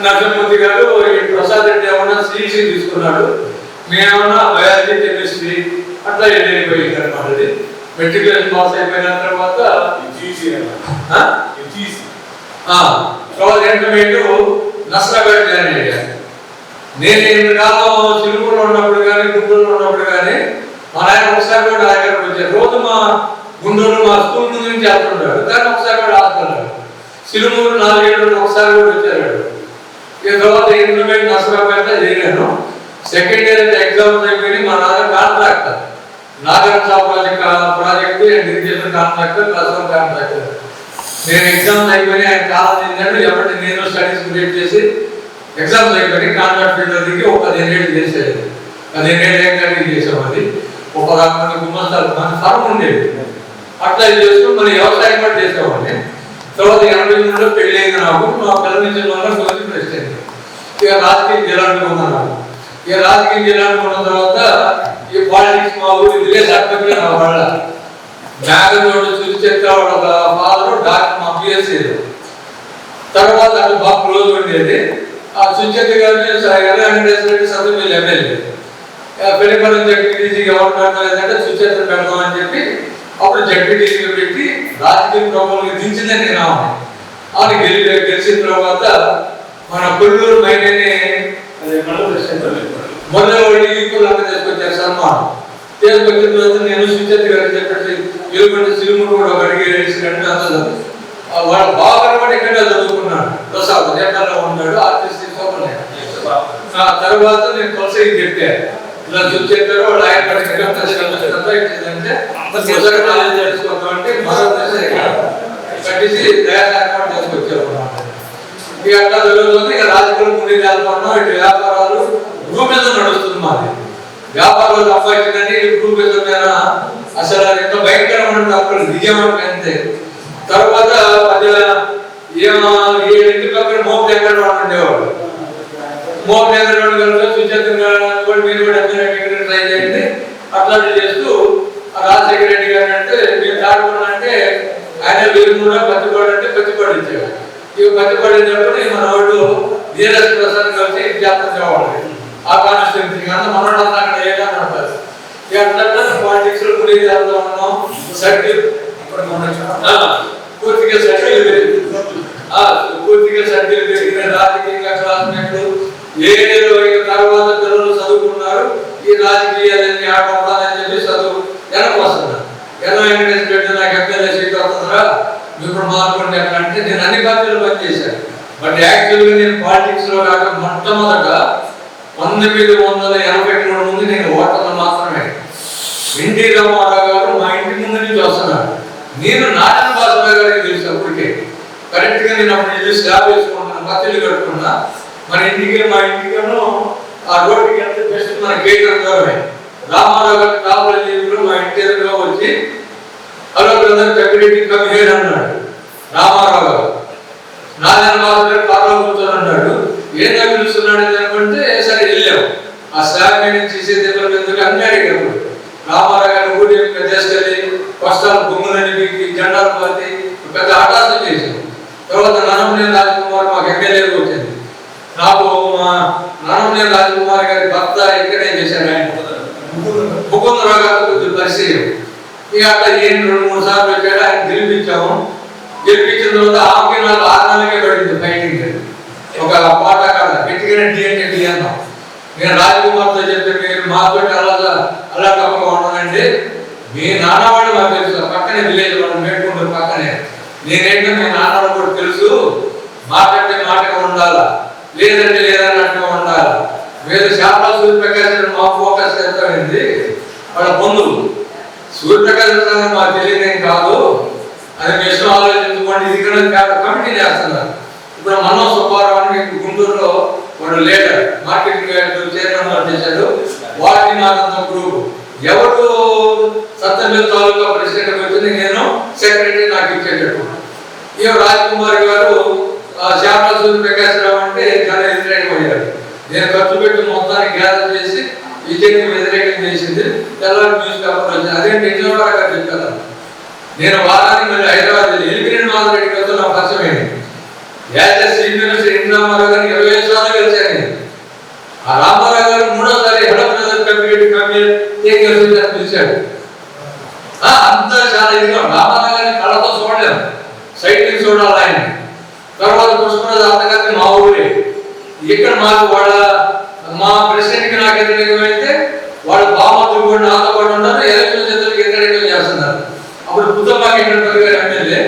నరసింహమూర్తి గారు ఈ ప్రసాద్ రెడ్డి ఏమన్నా సిఈసి తీసుకున్నాడు, మేమన్నా బయాలజీ, కెమిస్ట్రీ అట్లా అయిపోయింది అనమాట. ఇది మెట్రికులేషన్ పాస్ అయిపోయిన తర్వాత ఇంటర్మీడియట్ నర్సరాబాద్ జాయిన్ అయ్యాను. నేను ఇంతకాలం చిలుకూరులో ఉన్నప్పుడు కానీ, గుంటూరులో ఉన్నప్పుడు కానీ మా ఆయన ఒకసారి కూడా ఆయనకు వచ్చారు. రోజు మా గుంటూరు మా స్కూల్ ముందు నుంచి వెళ్తుంటాడు, కానీ ఒకసారి కూడా ఆడుతున్నాడు. చిలుకూరు 4 ఏళ్ళు ఒకసారి కూడా వచ్చాడు. ఇక తర్వాత ఇంటర్మీడియట్ నర్సరాబాద్ చేరాను. సెకండ్ ఇయర్ ఎగ్జామ్స్ అయిపోయి మా నాన్న contractor, Nagar project irrigation contractor, plus contractor. నేను ఎగ్జామ్స్ అయిపోయి ఆయన కాలం చెందాడు. ఎప్పటి నేను స్టడీస్ కంప్లీట్ చేసి ఎగ్జామ్స్ అయిపోయి కాంట్రాక్ట్ ఫీల్డ్ దిగి ఒక 15 ఏళ్ళు చేసేది. 15 ఏళ్ళు చేసాం. అది ఒక రకమైన గుమ్మస్తాలు మన ఫారం ఉండేది. అట్లా చేసుకుని మన వ్యవసాయం కూడా చేసేవాడిని. తర్వాత 83లో పెళ్లి అయింది నాకు. మా పిల్లల వల్ల కొంచెం ప్రెస్ట్ అయింది. ఇక రాజకీయం చేయాలనుకున్నాను. ఇక రాజకీయం చేయాలనుకున్న తర్వాత ఈ పాలిటిక్స్ మా ఊరు ఇదిలే సర్పంచ్ నా వాళ్ళ మేఘతోడు చూసేట వాళ్ళ ఫాదర్ డాక్టర్ మా పిఎస్సీ. తర్వాత అక్కడ బాగా క్లోజ్ ఉండేది. ఆ సుచేత గారిని వెంకటేశ్వర సభ్యులు ఎమ్మెల్యే పెరిపల్లి జడ్పీటీసీ గవర్నమెంట్ ఏంటంటే సుచేత పెడదామని చెప్పి అప్పుడు జడ్పీటీసీ పెట్టి రాజకీయ ప్రభుత్వం దించిందే నేను ఆమె గెలిచిన తర్వాత మన కొల్లూరు మైనేని మొదలవాడి ఈక్వల్ తీసుకొచ్చారు సన్మానం. తీసుకొచ్చిన తర్వాత నేను సుచేత గారిని చెప్పేసి ఇరుపండి సిరుముడు కూడా అడిగేసినట్టు అంత వాడు బాగా ఇక్కడ చదువుకున్నాడు. ప్రసాద్ నేతల్లో ఉన్నాడు, ఆర్టిస్ట్. తర్వాత నేను కొలసీ చెప్పాను ఇలా చూసేటారు వాళ్ళు ఆయన తెలుసుకోవాలంటే కట్టేసి దయాలు ఏర్పాటు చేసుకొచ్చారు. ఇక అట్లా జరుగుతుంది. ఇక రాజకీయాలు ముందుకు వెళ్తున్నాం. ఇటు వ్యాపారాలు గ్రూపిజం నడుస్తుంది. మాది వ్యాపారాలు సంపాదించడానికి గ్రూపిజం మీద అసలు ఎంత భయంకరమైన అప్పుడు దిగేవాడికి అంతే. తర్వాత 7 పక్కన మోపు దగ్గర వాళ్ళు ఉండేవాడు. మోపు దగ్గర వాళ్ళు కనుక సుచేతంగా కూడా మీరు కూడా ట్రై చేయండి అట్లాంటి చేస్తూ రాజశేఖర రెడ్డి గారు అంటే మీరు దాటుకున్నా అంటే ఆయన వీరుమూడ పత్తిపాడు అంటే పత్తిపాడు ఇచ్చాడు. ఇక పత్తిపాడినప్పుడు మన వాళ్ళు ధీరజ్ ప్రసాద్ కలిసి జాతర కావాలి ఆ కాన్స్టిట్యూన్సీ అంతా మనోళ్ళంతా అక్కడ ఏదైనా అంటారు. ఇక అట్లా పాలిటిక్స్ లో కూడా చేద్దాం ఉన్నాం. సర్కిల్ పూర్తిగా సర్కిల్ పెరిగిన రాజకీయంగా క్లాస్మేట్లు ఏదో తర్వాత పిల్లలు చదువుకున్నారు. ఈ రాజకీయాలన్నీ ఆడతానని చెప్పి చదువు వెనక వస్తున్నారు. వెంకటేశ్వర నాకు ఎమ్మెల్యే సీట్ వస్తుందా ఇప్పుడు మార్పుండి ఎట్లా అంటే నేను అన్ని పార్టీలు పనిచేశాను. బట్ యాక్చువల్గా నేను పాలిటిక్స్ లో కాక మొట్టమొదట 1983 ముందు నేను ఓటర్లు మాత్రమే. ఎన్టీ రామారావు గారు మా ఇంటి ముందు నుంచి వస్తున్నాడు. నేను నారాయణ భాస్కర్ గారికి తెలుసు అప్పటికే. కరెక్ట్ గా నేను అప్పుడు ఇల్లు స్లాబ్ వేసుకుంటున్నాను, పత్తిలు కట్టుకున్నా. మన ఇంటికి మా ఇంటికేమో ఆ రోడ్డుకి ఎంత బెస్ట్ మన గేట్ దూరమే. రామారావు గారి కాపులు మా ఇంటి ఎదురుగా వచ్చి hello brother security come here అన్నాడు రామారావు గారు. నారాయణ భాస్కర్ గారు కారులో కూర్చొని అన్నాడు. ఏదో పిలుస్తున్నాడు అనుకుంటే సరే వెళ్ళాము. ఆ స్లాబ్ మీద చేసే దెబ్బలు ఎందుకు అన్నీ అడిగినప్పుడు రామారావు గారిని ఊరి తీసుకెళ్ళి ఫస్ట్ నానమనేని రాజకుమార్ మాకు ఎమ్మెల్యేగా వచ్చింది. నాకు మా నానమనేని రాజకుమార్ గారి భర్త ఇక్కడే చేశాడు, ఆయన ముకుందరావు గారు కొద్దిగా పరిచయం. ఇక అట్లా ఏం 2-3 సార్లు వచ్చాడు, ఆయన గెలిపించాము. గెలిపించిన తర్వాత ఆమెకి నాకు 6 నెలలకే పడింది ఫైటింగ్. ఒక పాట కాదు, గట్టిగానే డి అంటే డి అన్నాం. నేను రాజకుమార్తో చెప్తే మీరు మాతో అలా తప్పగా ఉండనండి, మీ నాన్నవాడు మాకు తెలుసు, పక్కనే విలేజ్ మనం మేడ్కుంటారు పక్కనే. నేనేంటో మీ నాన్నవాడు కూడా తెలుసు, మాట్లాడితే మాటగా ఉండాలా, లేదంటే లేదన్నట్టుగా ఉండాలి. మీరు శాప సూర్యప్రకాశ్ మా ఫోకస్ చేస్తామండి, వాళ్ళ బంధువులు. సూర్యప్రకాశ్ మాకు తెలియదేం కాదు, అది విషయం ఆలోచించుకోండి. ఇది ఇక్కడ కమిటీ చేస్తున్నారు. ఇప్పుడు మనో సుబ్బారావు అని గుంటూరులో వాడు లీడర్, మార్కెటింగ్ చైర్మన్ చేశాడు. వాటిని నాదంతా గ్రూప్. ఎవరు సత్తెంపల్లి తాలూకా ప్రెసిడెంట్ వచ్చింది, నేను సెక్రటరీ నాకు ఇచ్చేటట్టు. ఇక రాజ్కుమార్ గారు శాపల సూర్యప్రకాశరావు అంటే చాలా వ్యతిరేకమయ్యారు. నేను ఖర్చు పెట్టి మొత్తాన్ని గ్యాదర్ చేసి విజయ్కి వ్యతిరేకం చేసింది. తెల్లవారు న్యూస్ పేపర్ వచ్చింది. అదే నిజామాబాద్ గారు చెప్పారు. నేను వారానికి మళ్ళీ హైదరాబాద్ ఎలిమినేట్ మాధవరెడ్డి గారితో నా పరిచయమైంది. సీనియర్ రామారావు గారిని 25 సార్లు కలిశాను. ఆ రామారావు గారు 3వ సారి పిలిచాడు. అంతా చాలా ఇదిగా రామారావు గారిని కళ్ళతో చూడలేము, సైట్ నుంచి చూడాలి ఆయన. తర్వాత పుష్పరాజు అత్తగారి మా ఊరే. ఇక్కడ మాకు మా ప్రెసిడెంట్కి నాకు వ్యతిరేకమైతే వాళ్ళ బామతులు కూడా నాతో పాటు ఉన్నారు. ఎలక్షన్ చేతులకు వ్యతిరేకం చేస్తున్నారు. అప్పుడు పుత్తమ్మాకి గారు ఎమ్మెల్యే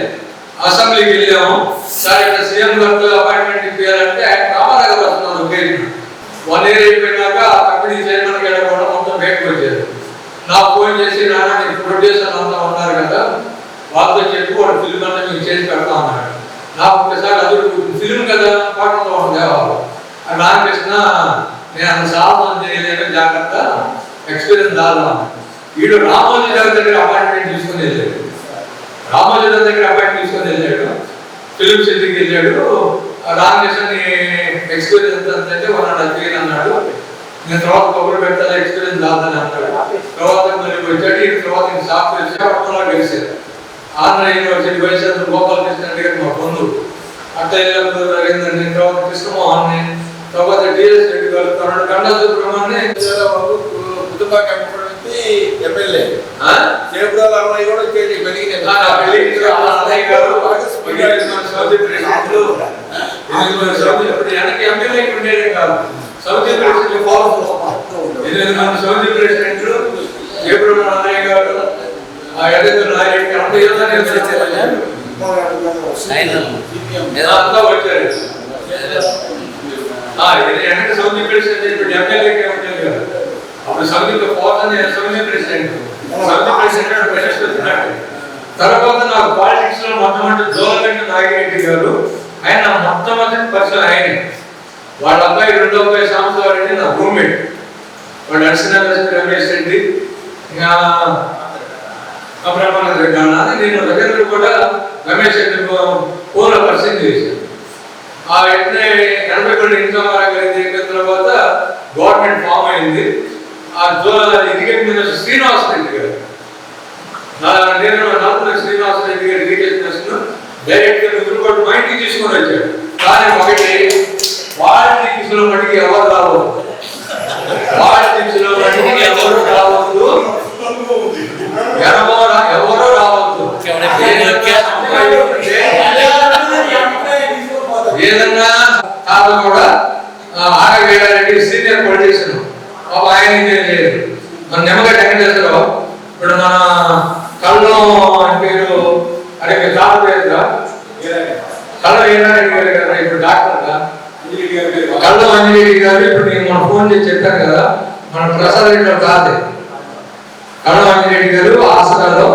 అసెంబ్లీకి వెళ్ళాము. సార్ ఇక్కడ సీఎం గారితో అపాయింట్మెంట్ ఇప్పించాలంటే ఆయన రామారావు గారు వస్తున్నారు. 1 ఇయర్ అయిపోయినాక కంపెనీ చైర్మన్ గారు కూడా మొత్తం బయటకు వచ్చారు. నాకు ఫోన్ చేసి, నాన్న నేను ప్రొడ్యూసర్ అంతా ఉన్నారు కదా, వాళ్ళతో చెప్పి వాడు ఫిల్మ్ అంతా మీకు చేసి పెడతా ఉన్నాడు. నాకు ఒకసారి అది ఫిల్మ్ కదా పాటంతో ఉండేవాళ్ళు. రామకృష్ణ నేను అంత సాధన చేయలేదు, జాగ్రత్త ఎక్స్పీరియన్స్ దాదా. వీడు రామోజీ దగ్గర అపాయింట్మెంట్ తీసుకుని వెళ్ళాడు. ఫిలిం సిటీకి వెళ్ళాడు. రామకృష్ణని ఎక్స్పీరియన్స్ అంటే 1.5 years అన్నాడు. నేను తర్వాత కొబ్బరి పెట్టాలి, ఎక్స్పీరియన్స్ దాదని అన్నాడు. తర్వాత మళ్ళీ వచ్చాడు. ఈ తర్వాత సాఫ్ట్వేర్ గెలిచారు. ఆంధ్ర యూనివర్సిటీ వైస్ గోపాలకృష్ణ రెడ్డి గారు మా బంధువు. అట్లా వెళ్ళినప్పుడు తర్వాత కృష్ణమోహన్ని, తర్వాత డిఎస్ రెడ్డి గారు, కండా సుబ్రహ్మణ్యం ఎమ్మెల్యే కూడా వెనక్కి ఎమ్మెల్యే ఉండేది కాదు. South president south president Jayaprabhu Narayan గారు, నారాయణ అంతా వచ్చారు. వెనక సౌత్ ప్రెసిడెంట్ ఎమ్మెల్యేకే ఉంటుంది కదా. అప్పుడు సౌదీలో పోతానే సౌదీ ప్రెసిడెంట్ తర్వాత నాకు పాలిటిక్స్ లో మొట్టమొదటి జోలగంటి నాగిరెడ్డి గారు, ఆయన మొట్టమొదటి పరిచయం ఆయన. వాళ్ళ అబ్బాయి 2వ అబ్బాయి సాంబశివరెడ్డి నా రూమ్మేట్. వాడు నరసింహ రమేష్ రెడ్డి, ఇంకా బ్రహ్మానంద రెడ్డి అన్నది. నేను దగ్గర కూడా రమేష్ రెడ్డి ఫోన్లో పరిచయం చేశాను. ఆ వెంటనే 82 ఇంద్రమారావు గారి అయిపోయిన తర్వాత గవర్నమెంట్ ఫామ్ అయింది. ఆ ఎడ్యుకేషన్ మినిస్టర్ శ్రీనివాస రెడ్డి గారు, నేను శ్రీనివాస రెడ్డి గారు ఎడ్యుకేషన్ మినిస్టర్ డైరెక్ట్ గా నిధులు మా ఇంటికి తీసుకొని వచ్చాడు. కానీ ఒకటి, పాలిటిక్స్ లో మటుకు ఎవరు రావద్దు, పాలిటిక్స్ లో మటుకు ఎవరు రావద్దు, ఎవరు రావద్దు. ఏదన్నా తాను కూడా ఆరవేయాలంటే సీనియర్ పొలిటీషియన్ ఆయన లేదు. మన నిమ్మగడ్డ వెంకటేశ్వరరావు, ఇప్పుడు మన కళ్ళం పేరు అడిగే తాత పేరుగా కళ్ళ వీరారెడ్డి గారు కదా, ఇప్పుడు డాక్టర్గా కళ్ళం అంజరెడ్డి గారు. ఇప్పుడు నేను మన ఫోన్ చేసి చెప్పాను కదా, మన ప్రసాద్ రెడ్డి కాదే కళ్ళం అంజరెడ్డి గారు ఆసనాలో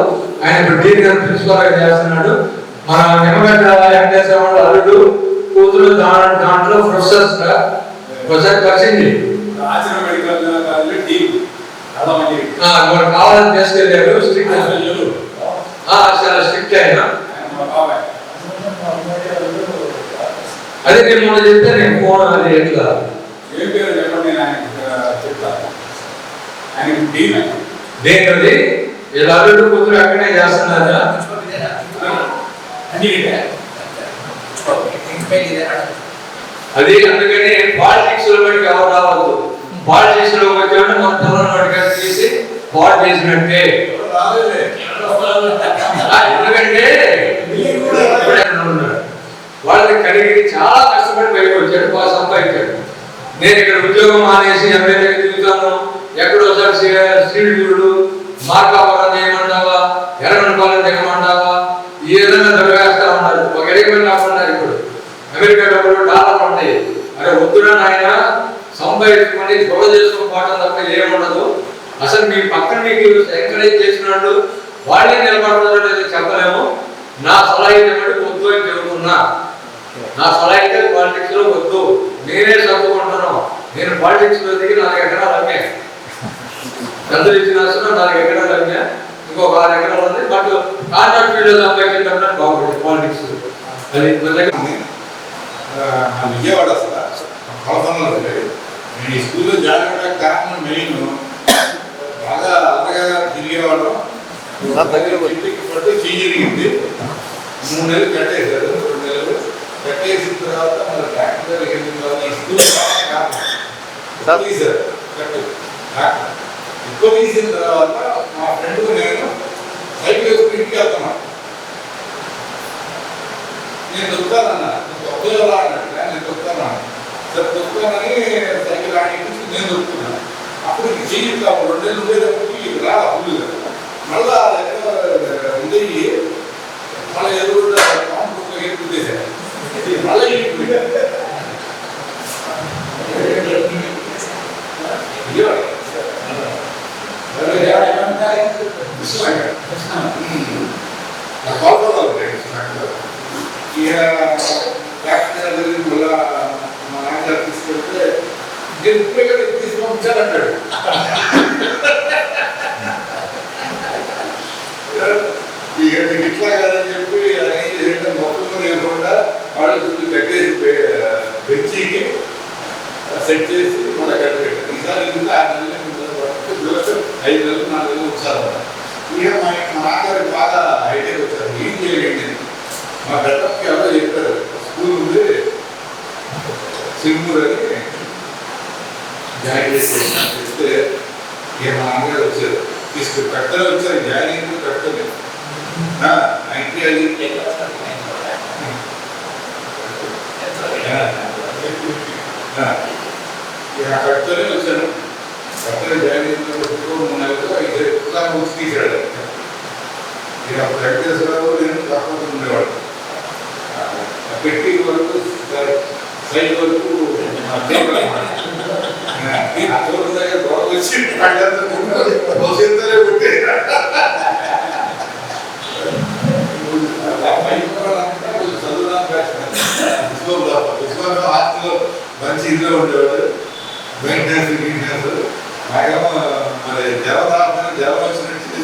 ఆయన ఇప్పుడు డీన్ గారు ప్రిన్సిపల్ గా చేస్తున్నాడు. మన నిమ్మగడ్డ వెంకటేశ్వరరావు అల్లుడు కూతురు దాంట్లో ప్రొఫెసర్స్ గా ఒకసారి పరిచింది కావాలని తీసుకెళ్ళారు. చాలా స్ట్రిక్ట్ అయినా అదే నేను మొన్న చెప్తే నేను ఫోన్ అది ఎట్లా దేనిది వీళ్ళ అల్లుడు కూతురు అక్కడే చేస్తున్నారా? అది అందుకని పాలిటిక్స్ లో బట్టి ఎవరు రావద్దు. పాలిటిక్స్ లో వచ్చాడు మన పిల్లల బట్టి తీసి పాడు చేసినట్టే. ఎందుకంటే వాళ్ళని కడిగి చాలా కష్టపడి పైకి వచ్చాడు, బాగా సంపాదించాడు. నేను ఇక్కడ ఉద్యోగం మానేసి ఎమ్మెల్యే తిరుగుతాను, ఎక్కడోసారి శ్రీడు మార్కాపురం చేయమంటావా, ఎర్రగొండపాలెం దిగమంటావా, ఏదైనా దొరవేస్తా ఉన్నారు. ఒక ఎడిగిపోయి కాకుండా ఇప్పుడు అమెరికా డబ్బులు డాలర్లు ఉంటాయి. అరే వద్దురా నాయన, సంపాదించుకొని గొడవ చేసుకుని పోవడం తప్ప ఏముండదు. అసలు మీ పక్కన మీకు ఎంకరేజ్ చేసినాడు వాళ్ళే నిలబడతారో లేదో చెప్పలేము. నా సలహా ఏంటంటే వద్దు అని చెబుతున్నా. నా సలహా అయితే పాలిటిక్స్ లో వద్దు. నేనే చదువుకుంటాను. నేను పాలిటిక్స్ లో దిగి 4 ఎకరాలు అమ్మే, అందరూ ఇచ్చిన 4 ఎకరాలు అమ్మే, ఇంకొక 6 ఎకరాలు ఉంది. బట్ కాంట్రాక్ట్ ఫీల్డ్ సంపాదించే బాగుంటుంది పాలిటిక్స్. అది విజయవాడ అసలు కలపనలో నేను ఈ స్కూల్లో జాయిన్ అవ్వడానికి కారణం మెయిన్ బాగా అల్లగా తిరిగేవాళ్ళం. ఇంటికి పట్టు జరిగింది. 3 నెలలు కట్టేశారు. 2 నెలలు కట్టేసిన తర్వాత మన ట్రాక్టర్ వెళ్ళిన తర్వాత ఈ స్కూల్ ఎక్కువ తీశారు. ఎక్కువ తీసిన తర్వాత మా ఫ్రెండ్ నేను సైకిల్ వేసుకుని ఇంటికి వెళ్తున్నాను. నేను దొరుకుతానన్నా, ఒక్కలా అన్నట్టు నేను దొరుకుతాను. సరే దొరుకుతానని సైకిల్ ఆడి నేను దొరుకుతున్నాను. అప్పుడు చెయ్యి 2 నెలలు ఉండేటప్పటికి రా ఫుల్గా మళ్ళా ఉండేవి. మళ్ళీ ఎదురు కాంపౌండ్ ఏర్పడేశారు. మళ్ళీ మళ్ళా మా నాన్నగారు తీసుకెళ్తే నేను ఇప్పుడే కదా తీసుకు పంపించాలంటాడు. ఇట్లా కాదని చెప్పి ఏంటంటే మొత్తం లేకుండా వాళ్ళ చుట్టూ కట్టేసి బెంచీకి సెట్ చేసి మళ్ళీ కట్టబెట్టారు. ఈసారి 6 నెలలు 5 నెలలు 4 నెలలు వచ్చారు. ఇక మా నాన్నగారు బాగా హైటెక్ వచ్చారు. ఏం చేయలేండి మా గట్టకి ఎవరో చెప్పారు, స్కూల్ ఉంది సింగూర్ అని జాయిన్ చేస్తే ఇక మా నాన్నగారు వచ్చారు. తీసుకు కట్టలే వచ్చారు. జాయిన్ అయింది కట్టలే కట్టలే వచ్చాను. కట్టలే జాయిన్ అయిన 3 నెలలు 5 పుస్తకాలు తీసాడు. ఇక వెంకటేశ్వరరావు నేను తప్పకుండా ఉండేవాడు. పెట్టి వరకు సైడ్ వరకు గొడవ వచ్చి భవిష్యత్తులే కొట్టే చదువుదాం హాస్టల్లో మంచి ఇంట్లో ఉండేవాడు. మెయింటెనెన్స్ బాగా మరి జలం వచ్చినట్టు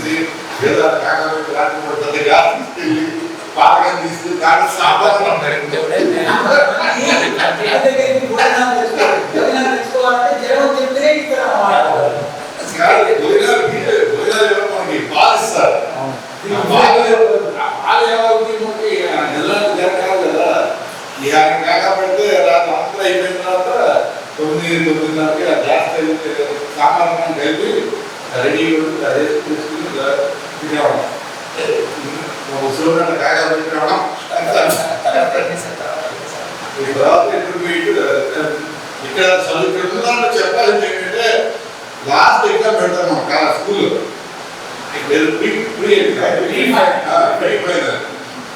ఏదో కాకపోతే రాత్రి పడుతుంది గ్యాస్ తీసుకెళ్ళి పాలకం తీసుకెళ్ళి దాంట్లో సాంబార్ భోజనాలు మనకి పాలిస్తారు. పాలు ఏమవుతుంది నెలలు జరగాలి కదా. ఇక ఆయన కాకపోతే రాత్రి అంతా అయిపోయిన తర్వాత 9-9:30కి ఆ గ్యాస్ సాంబార్ కలిపి రెడీ అదే తీసుకుని తినేవాళ్ళం. ఉద్యోగాన్ని కాకపోతే రావడం తర్వాత ఇక్కడ చదువుకుంటున్నా చెప్పాలని ఏంటంటే లాస్ట్ ఎగ్జామ్ పెడతాం మన స్కూల్లో.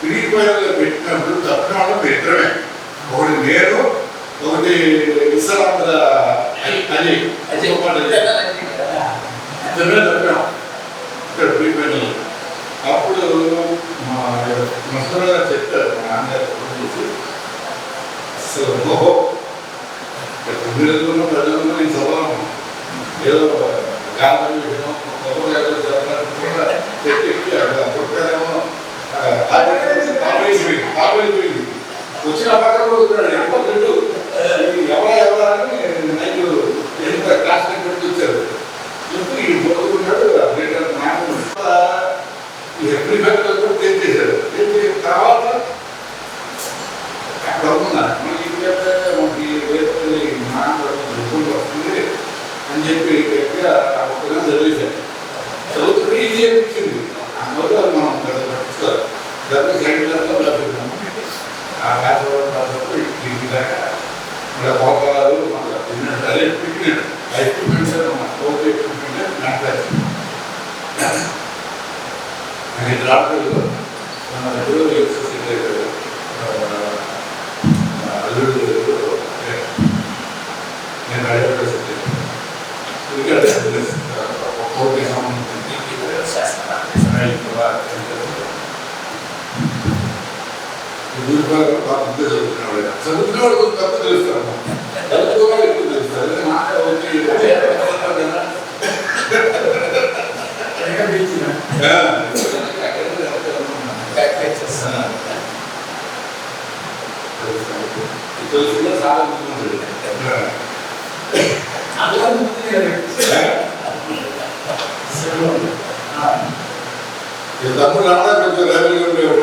ప్రీ ఫైనల్ పెట్టినప్పుడు తప్పిన వాళ్ళు పెట్టడమే. ఒకటి నేను, ఒకటి విశ్రాంధ్ర అని ఇద్దరుమే తప్పాం ఇక్కడ ప్రీ ఫైనల్. అప్పుడు మా మసూరా చెప్తారు మా నాన్నగారు చేసి అసలు ఓహో 9 నెలలు ప్రజల్లో నేను చదవను ఏదో గాలి వచ్చిన పక్కన ఎవరని నైట్ క్లాస్ వచ్చారు. చెప్పి ఈ బతుకున్నాడు ఎవ్రీ ఫ్యాక్టర్ చేశారు. తర్వాత అక్కడ అవుతున్నా ఆయన డాక్టర్లు మన దగ్గర అల్లుడు నేను హైదరాబాద్ ఎందుకంటే కోర్టుకి సంబంధించి చదువుకునేవాడు కొంచెం తక్కువ తెలుస్తాను చదువుకోవాలి ఎక్కువ తెలుస్తారు మాట వచ్చి తెలుసుకున్న చాలా తమ్ముడు రావడా కొంచెం రైతులు ఉండేవాడు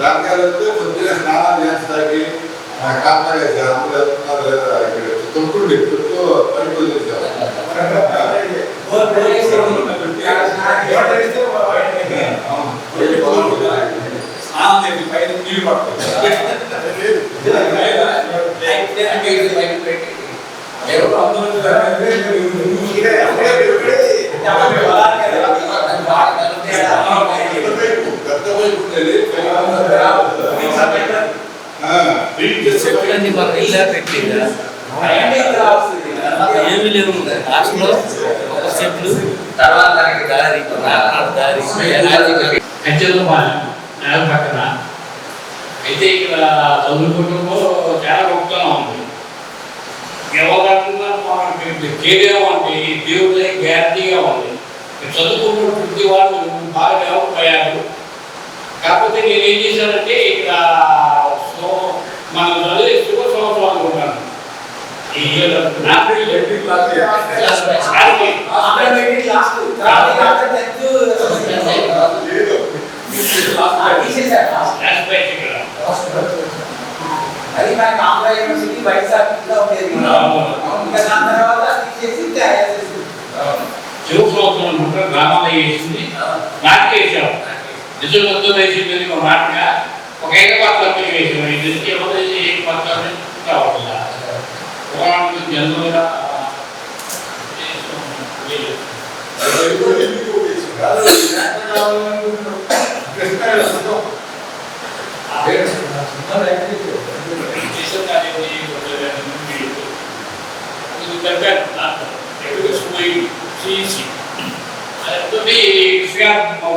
తాత్కాలంతో కొద్దిగా స్నానాలు చేస్తాకి కాపాడే లేదా తొక్కుండి తొక్కు పనిపోయి ఏమి లేవు లాస్ట్లో ఒక స్టెప్లు తర్వాత దారి పక్కన అయితే ఇక్కడ చదువుకుంటూ చాలా గొప్పగా ఉంది. ఎవరన్నా కేదేమో అంటే దేవుడే గ్యారంటీగా ఉంది. చదువుకుంటున్న ప్రతి వాళ్ళు బాగా డెవలప్ అయ్యారు. కాకపోతే నేను ఏం చేశానంటే ఇక్కడ మనం చదివే శుభ సంవత్సరం అనుకుంటాను. అది మనకి ఆంధ్ర యూనివర్సిటీ వైజాగ్లో ఉండేది. శివ సంవత్సరం అనుకుంటారు గ్రామాల్లో వేసింది నాటిక వేసాం. నిజం వద్దు వేసింది ఒక నాటిక ఒక ఏకపాత్ర వేసాం. ఇది ఎవరు ఏకపాత్ర కావట్లేదు. జనరల్గా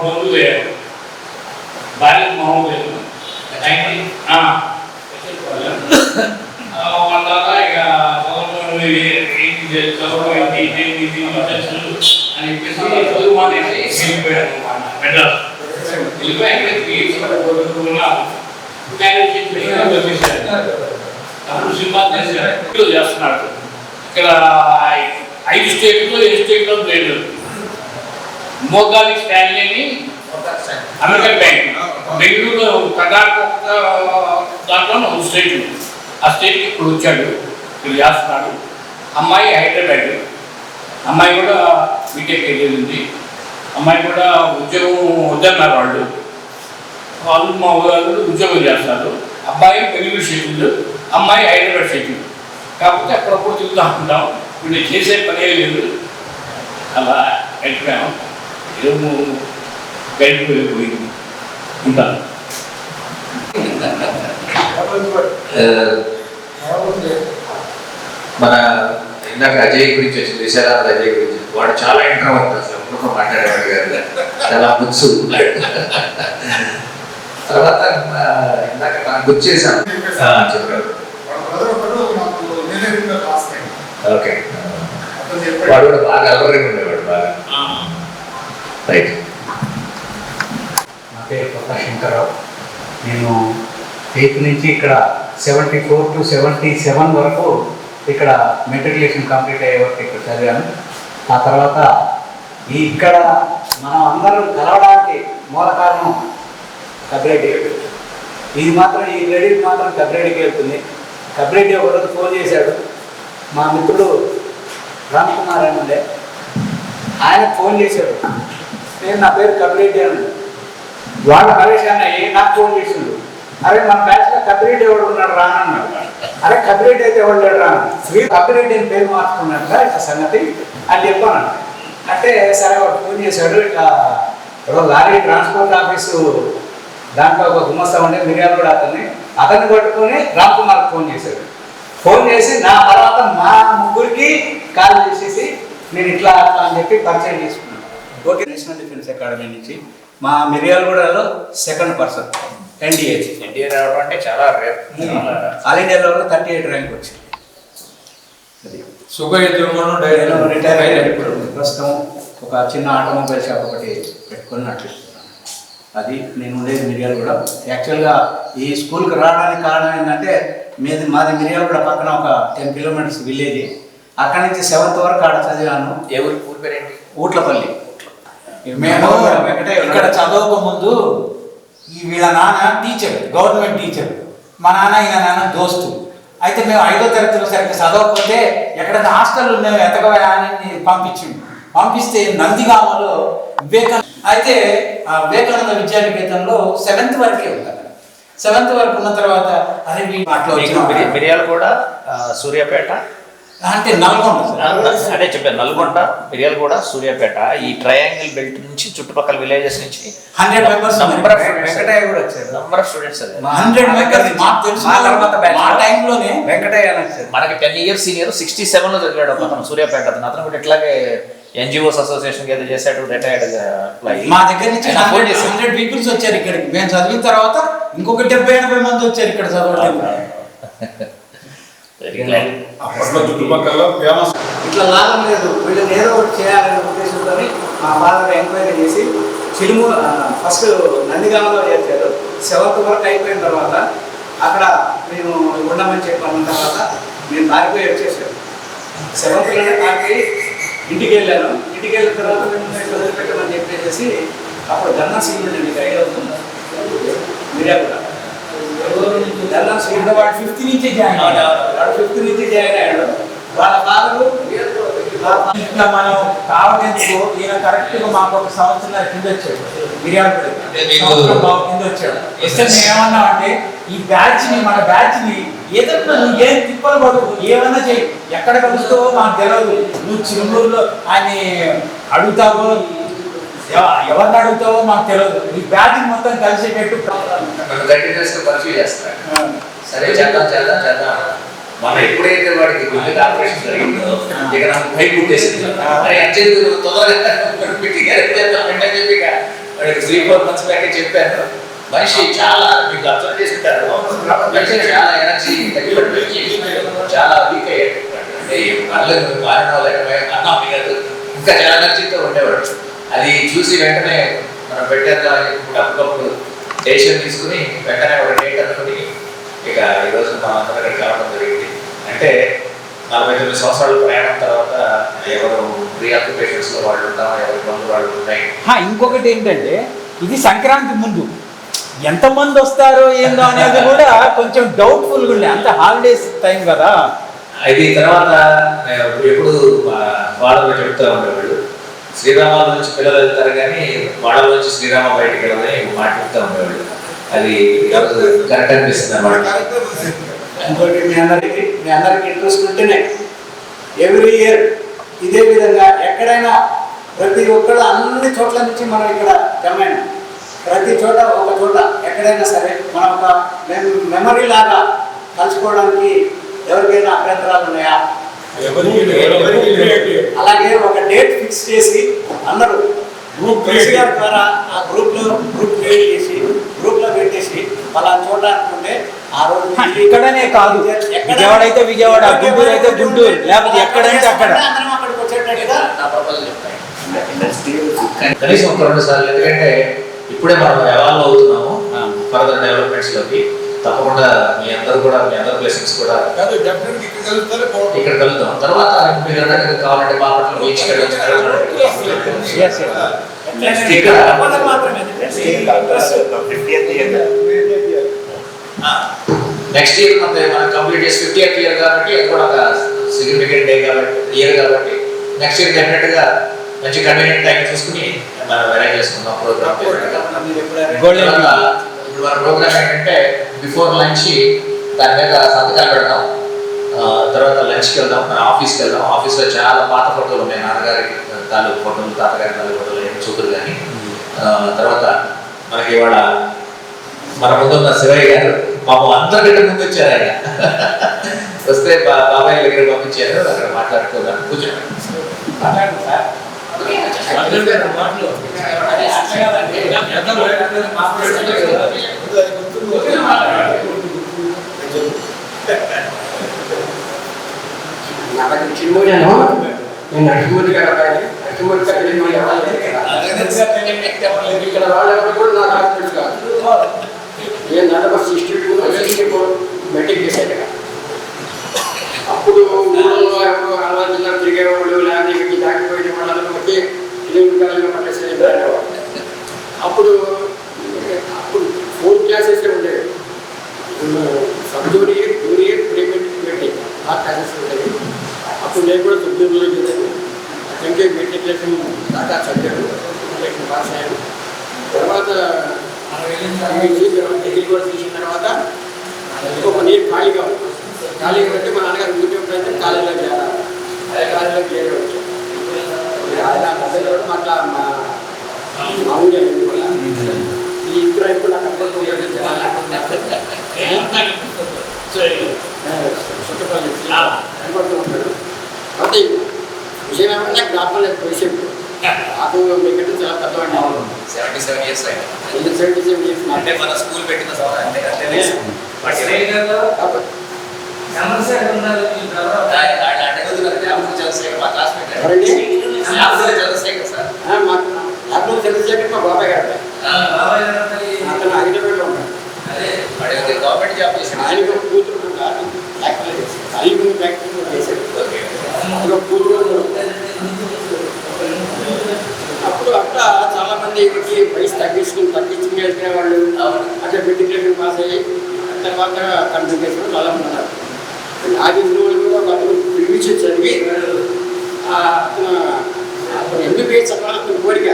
బంధువు భార్య మొహం లేదు వాళ్ళ ఇక అని చెప్పేసి చదువు మానేసి వెళ్ళిపోయారు మెడ్రాస్. అప్పుడు సినిమా చేస్తున్నాడు. ఇక్కడ 5 స్టేట్లో 7 స్టేట్లో లేదు. మోగాలి స్టాన్లీ అని అమెరికన్ బ్యాంక్ బెంగళూరులో కర్ణాటక దాంట్లో స్టేట్, ఆ స్టేట్కి ఇప్పుడు వచ్చాడు. ఇప్పుడు చేస్తున్నాడు. అమ్మాయి హైదరాబాద్. అమ్మాయి కూడా బీటెక్ వెళ్ళింది. అమ్మాయి కూడా ఉద్యోగం వద్దన్నారు వాళ్ళు. మా వాళ్ళు ఉద్యోగం చేస్తారు. అబ్బాయి బెంగళూరు షెడ్యూల్, అమ్మాయి హైదరాబాద్ షెడ్యూల్. కాకపోతే అప్పుడప్పుడు తిరుగుతూ ఉంటాం. వీళ్ళు చేసే పనే లేదు. అలా వెళ్ళిపోయాము. ఏమో వెళ్ళిపోయింది ఉంటాను. మన ఇందాక అజయ్ గురించి వచ్చింది, విశాలానంద అజయ్ గురించి. వాడు చాలా ఇంట్రోవర్ట్, అసలు ఎప్పుడు మాట్లాడేవాడు కాదు, చాలా ముచ్చు. తర్వాత ఇందాక మనం గుర్తు చేశాం చెప్పారు. ఓకే, వాడు కూడా బాగా అలవరి ఉండేవాడు బాగా. రైట్. నా పేరు కొత్త శంకర్రావు. నేను 8 నుంచి ఇక్కడ 74 to 77 వరకు ఇక్కడ మెట్రికులేషన్ కంప్లీట్ అయ్యే వరకు ఇక్కడ చదివాను. ఆ తర్వాత ఇక్కడ మనం అందరం కలవడానికి మూల కారణం కబ్రెడ్డి. ఇది మాత్రం ఈ క్రెడిట్ మాత్రం కబ్రెడ్డికి వెళ్తుంది. కబ్రెడ్డి ఒకరోజు ఫోన్ చేశాడు. మా మిత్రుడు రామ్ కుమార్ అని ఉండే, ఆయన ఫోన్ చేశాడు. నా పేరు కపిరెడ్డి అని. వాడు పరేషాన్ అయ్యి నాకు ఫోన్ చేసిండు. అరే మన బ్యాచ్లో కపిరెడ్డి ఎవడు ఉన్నాడు రా అన్నాడు. అరే కపిరెడ్డి అయితే ఎవడు లేడు రా, శ్రీ కపిరెడ్డి అని పేరు మార్చుకున్నట్టుగా ఇట్లా సంగతి అని చెప్పాను. అంటే సరే వాడు ఫోన్ చేశాడు. ఇట్లా లారీ ట్రాన్స్పోర్ట్ ఆఫీసు దాంట్లో ఒక గుమస్తా ఉండే మిర్యాల కూడా అతన్ని పట్టుకొని రామ్ కుమార్కి ఫోన్ చేశాడు. ఫోన్ చేసి నా తర్వాత మా ముగ్గురికి కాల్ చేసేసి నేను ఇట్లా అట్లా అని చెప్పి పరిచయం చేసుకున్నాను. ఓకే, నేషనల్ డిఫెన్స్ అకాడమీ నుంచి మా మిర్యాలగూడలో సెకండ్ పర్సన్ ఎన్డీఏ రావడం అంటే చాలా రేర్. ఆల్ ఇండియా లెవెల్లో 38 ర్యాంక్ వచ్చింది. రిటైర్ అయ్యారు. ఇప్పుడు ప్రస్తుతం ఒక చిన్న ఆటోమొబైల్ షాప్ ఒకటి పెట్టుకున్నట్లు. అది నేను ఉండేది మిర్యాలగూడ. యాక్చువల్గా ఈ స్కూల్కి రావడానికి కారణం ఏంటంటే మాది మిర్యాలగూడ పక్కన ఒక 10 కిలోమీటర్స్ విలేజ్. అక్కడి నుంచి 7th వరకు ఆడ చదివాను. ఊరి పేరేంటి? ఊట్లపల్లి. మేము ఇక్కడ చదవక ముందు వీళ్ళ నాన్న టీచర్, గవర్నమెంట్ టీచర్. మా నాన్న ఈయన నాన్న దోస్తు. అయితే మేము 5వ తరగతిలో సరిగ్గా చదవకపోతే ఎక్కడైనా హాస్టల్ మేము ఎతకవా అని పంపిస్తే నందిగామలో అయితే వివేకానంద విద్యానికేతన్లో 7th వరకే ఉంటారు. 7th వరకు ఉన్న తర్వాత అదే మిర్యాల కూడా సూర్యాపేట అంటే నల్గొండ. అదే చెప్పాను, నల్గొండ, మిర్యాల కూడా సూర్యాపేట, ఈ ట్రయాంగిల్ బెల్ట్ నుంచి చుట్టుపక్కల విలేజెస్ నుంచి 100 members number of students. 100 members మాకు తెలుసు. మా టైంలోనే వెంకటయ్య వచ్చారు. మనకి 10 years సీనియర్ 67లో చదివాడు అతను, సూర్యాపేట అతను కూడా ఇట్లాగే ఎన్జిఓస్ అసోసియేషన్ ఏదో చేశాడు, రిటైర్డ్. మా దగ్గర నుంచి 100 పీపుల్స్ వచ్చారు ఇక్కడికి. మేము చదివిన తర్వాత ఇంకొక 70-80 మంది వచ్చారు ఇక్కడ చదవడానికి. ఇట్లా లాభం లేదు, వీళ్ళని ఏదో ఒకటి చేయాలనే ఉద్దేశంతో మా ఫాదర్ ఎంక్వైరీ చేసి ఫస్ట్ నందిగామలో చేర్చారు. 7th వరకు అయిపోయిన తర్వాత అక్కడ నేను ఉండమని చెప్పిన తర్వాత నేను పారిపోయి వచ్చేసాను. 7th పారిపోయి ఇంటికి వెళ్ళాను. ఇంటికి వెళ్ళిన తర్వాత మేము వదిలిపెట్టమని చెప్పేసి అప్పుడు గన్నా సీనియర్ మీకు ఐడియా అవుతుంది మిర్యాలగూడ. గన్నా సీనియర్ వాడు 5th నుంచి జాయిన్ అయ్యాడు. వాళ్ళ ఫాదరు ఇట్లా మనం కావడానికి ఈయన కరెక్ట్గా మాకు ఒక సంవత్సరం కింద వచ్చాడు. మిర్యాలగూడ కింద వచ్చాడు. వస్తే మేము ఏమన్నామంటే మన బ్యాచ్ ని ఏదైనా నువ్వు ఏం తిప్పలు పడు, ఏమన్నా చెయ్యి, ఎక్కడ కలుస్తావో మాకు తెలియదు. నువ్వు చిరుమూరులో ఆయన అడుగుతావో ఎవరిని అడుగుతావో మాకు తెలియదు. ఈ బ్యాచ్ మొత్తం కలిసేటట్టు సరే చేద్దాం. మనం ఎప్పుడైతే వాడికి గుండెకి ఆపరేషన్ జరిగిందో ఇక నాకు భయం పుట్టేసింది. తొందరగా చెప్పి వాడికి 3-4 months బ్యాకే చెప్పాను. మనిషి చాలా మీకు అర్థం చేసుకుంటారు, మనిషి చాలా ఎనర్జీ తగ్గిపోయి చాలా వీక్ అయ్యాడు. అన్నా కాదు, ఇంకా చాలా ఎనర్జీతో ఉండేవాడు. అది చూసి వెంటనే మనం పెట్టేద్దామని అప్పుడప్పుడు డెసిషన్ తీసుకుని వెంటనే ఒక డేట్ అనుకుని ఇక ఈరోజు మా అందరూ కావడం జరిగింది. అంటే 49 సంవత్సరాల ప్రయాణం తర్వాత ఎవరు రీఆక్యుపేషన్స్లో వాళ్ళు ఉంటాం, ఎవరి పనులు వాళ్ళు ఉన్నాయి. ఇంకొకటి ఏంటంటే ఇది సంక్రాంతి ముందు ఎంతమంది వస్తారో ఏందో అనేది కూడా కొంచెం డౌట్ఫుల్గా ఉండే. అంత హాలిడేస్ టైం కదా. అది తర్వాత ఎప్పుడు వాళ్ళలో చెప్తూ ఉండేవాళ్ళు, శ్రీరామాల నుంచి పిల్లలు వెళ్తారు కానీ వాళ్ళ నుంచి శ్రీరామ బయటికి వెళ్ళదని మాట్లాడుతూ ఉండేవాళ్ళు. అది కరెక్ట్ అనిపిస్తుంది అన్నమాట. ఇంకోటి మీ అందరికి ఇంట్రెస్ట్ ఉంటేనే ఎవ్రీ ఇయర్ ఇదే విధంగా ఎక్కడైనా ప్రతి ఒక్కరు అన్ని చోట్ల నుంచి మనం ఇక్కడ జమైన ప్రతి చోట ఒక చోట ఎక్కడైనా సరే మనం ఒక మెమరీ లాగా కలుసుకోవడానికి ఎవరికైనా అభ్యంతరాలు ఉన్నాయా? అలాగే ఒక డేట్ ఫిక్స్ చేసి అందరూ గ్రూప్ గారి ద్వారా ఆ గ్రూప్ క్రియేట్ చేసి గ్రూప్లో పెట్టేసి అలా చూడాలనుకుంటే ఆ రోజు ఇక్కడనే కాదు, విజయవాడ అయితే విజయవాడ, గుంటూరు అయితే గుంటూరు, లేకపోతే ఎక్కడంటే అక్కడ అందరం అక్కడికి వచ్చేటట్టుగా నా ప్రపోజల్ చెప్తాను. కనీసం 2 సార్లు, ఎందుకంటే ఇప్పుడే మనం ఎవాల్వ్ అవుతున్నాము ఫర్దర్ డెవలప్మెంట్స్లోకి. తప్పకుండా మీ అందరూ కూడా, మీ అందరి బ్లెస్సింగ్స్ కూడా ఇక్కడ కలుద్దాం. తర్వాత మీరు కావాలంటే బాపట్ల బీచ్ నెక్స్ట్ ఇయర్ మనం కంప్లీట్ చేసి 50th year కాబట్టి అది కూడా ఒక సిగ్నిఫికెంట్ డే కాబట్టి, ఇయర్ కాబట్టి నెక్స్ట్ ఇయర్ డెఫినెట్గా మంచి కన్వీనియంట్ టైం చూసుకుని మనం అరేంజ్ చేసుకుందాం ప్రోగ్రామ్. ఇప్పుడు మన ప్రోగ్రామ్ ఏంటంటే బిఫోర్ లంచ్ దాని మీద సంతకాలు పెడదాం, తర్వాత లంచ్కి వెళ్దాం, మన ఆఫీస్కి వెళ్దాం. ఆఫీస్లో చాలా పాత ఫోటోలు ఉన్నాయి, నాన్నగారి తాలూకు ఫోటోలు, తాతగారి తాలూకు ఫోటోలు ఏమి చూతులు కానీ. తర్వాత మనకి ఇవాళ మన ముందున్న శివయ్య గారు పాపం అందరికంటే ముందు వచ్చారు. ఆయన వస్తే బాబాయ్ దగ్గర పంపించారు, అక్కడ మాట్లాడుకోదాం. కూర్చోండి. చిన్నమూజాను నేను నరసింహూర్తి గారు అబ్బాయి. నరసింహూర్తి గారు తెలియని వాళ్ళు ఇక్కడ వాళ్ళెవరు కూడా నాకు హాస్పిటల్ కాదు. నేను నడమ 64 మెట్రిక్ చేశాను. అప్పుడు ఊళ్ళో ఎవరు ఆలోచన తిరిగేవాళ్ళు, లేకపోతే ఇక్కడికి దాటిపోయిన వాళ్ళందరూ వచ్చి తెలియని పట్టేసేవాళ్ళు. అప్పుడు 4 క్లాసెస్ ఉండేవి. సబ్ జూనియర్, జూనియర్, ప్రీమెట్రిక్, ఆ క్లాసెస్ ఉండేవి. అప్పుడు నేను కూడా సబ్జెక్టులో చేశాను. అంటే మెట్రికులేషన్ దాకా చదివాను, మెట్రికులేషన్ పాస్ అయ్యాను. తర్వాత డిగ్రీ కూడా తీసిన తర్వాత ఒక నేను ఖాళీగా అంటే మా నాన్నగారు యూట్యూబ్ అయితే కాలేజీలో చేరాలి. అదే కాలేజీలో చేరవచ్చు. అట్లా మామూలుగా ఈ ఇద్దరు ఇప్పుడు నాకు కనపడుతుంది. కనపడుతూ ఉంటాడు. కాబట్టి విషయం ఏమన్నా జ్ఞాపకం లేదు. విషయం నాకు మీకంటే చాలా పెద్దవాడిని. 77 years అయింది. 77 years అంటే మన స్కూల్ పెట్టిన చంద్రశేఖర్ మా బాబాయ్ గారు. అతను హైదరాబాద్లో ఉంటాడు. గవర్నమెంట్ జాబ్ చేశాడు. ఆయనకు కూతురు ఫ్యాక్టరీ చేశాడు. కూతురు అప్పుడు అట్లా చాలా మంది వయసు తగ్గించుకుని వెళ్తున్న వాళ్ళు అట్లా మెట్రికులేషన్ పాస్ అయ్యి తర్వాత కంటిన్యూ చేసిన చాలా మంది ఉన్నారు. నాగేంద్ర వాళ్ళు కూడా అతను ప్రివిచి చదివి అతను ఎంబీబీఎస్ చదవాలని కోరిక.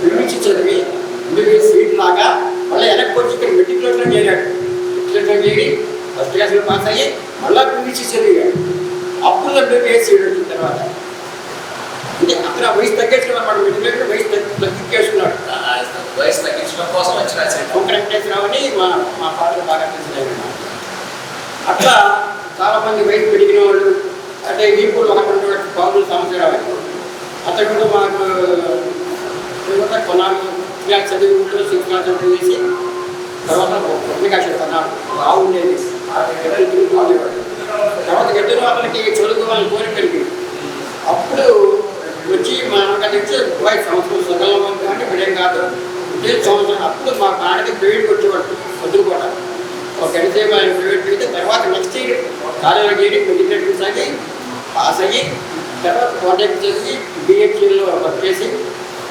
ప్రివిచి చదివి ఎంబీబీఎస్ సీట్ లాగా మళ్ళీ వెనక్కి వచ్చి ఇక్కడ మెట్రికులేషన్ చేరాడు. మెట్రికులేషన్ చేరి ఫస్ట్ క్లాస్లో పాస్ అయ్యి మళ్ళీ ప్రివిచి చదివాడు. అప్పుడు ఎంబీబీఎస్ సీట్ వచ్చిన తర్వాత అంటే అక్కడ వయసు తగ్గించడం అన్నమాట. మెట్రికులేషన్ వయసు తగ్గించుకున్నాడు. వయసు తగ్గించడం కోసం వచ్చిన వెంకటేశ్వరరావు అని మా ఫాదర్ బాగా తెలిసిన. అట్లా చాలా మంది వయసు పెరిగిన వాళ్ళు అంటే వీపులు ఒకటి బాబులు సమస్య రావాలి. అతను కూడా మాకు కొన్నాళ్ళు క్లాస్ చదివి 6 క్లాస్ చదివేసి తర్వాత ప్రకాశం కొన్నాడు బాగుండేది. గడ్డలు బాగుండేవాడు. తర్వాత గడ్డలు అతనికి చదువుకోవాలని కోరిక కలిగింది. అప్పుడు వచ్చి మా నాన్నగారి నుంచి 5 సంవత్సరం సగంలో కానీ విడేం కాదు 1 సంవత్సరం. అప్పుడు మా నాన్నకి ప్రైవేట్కి వచ్చేవాడు. వదులుకోవడం ఒక గడిసేపు ఆయన ప్రైవేట్కి అయితే తర్వాత నెక్స్ట్ ఇయర్ కాలేజీలో చేరి మెడికేషన్ సాగి పాస్ అయ్యి తర్వాత కాంటాక్ట్ చేసి బిహెచ్ఎల్లో వర్క్ చేసి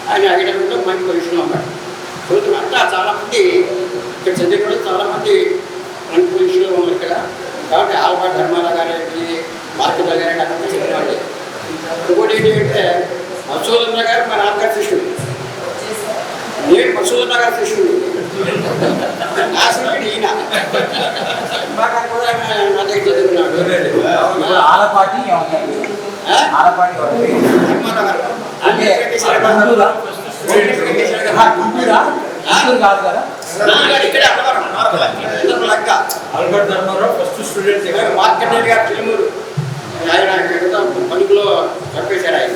ఆయన అకాడమీలో మంచి పొజిషన్లో ఉన్నాడు. చూద్దాం అట్లా చాలామంది ఇక్కడ చదివిన చాలామంది మంచి పొజిషన్లో ఉన్నారు ఇక్కడ. కాబట్టి ఆల్బా ధర్మారావు గారికి మార్కెట్ గారికి అక్కడ చదివిన వాళ్ళే. ఇంకోటి ఏంటంటే మసూదన్న గారు మా నాన్నగారు శిష్యుడు. నేను మసూదన్న గారు శిష్యుడు. నా శిష్యుడు ఈయన కూడా నా దగ్గర చదువుకున్నాడు. ఆలపాటి గుంటూరు కాదు కదా. ఇక్కడే Albert Dharmarao first student market గారు తిరుమూరు. ఆయన పలుకులో చంపేశారు. ఆయన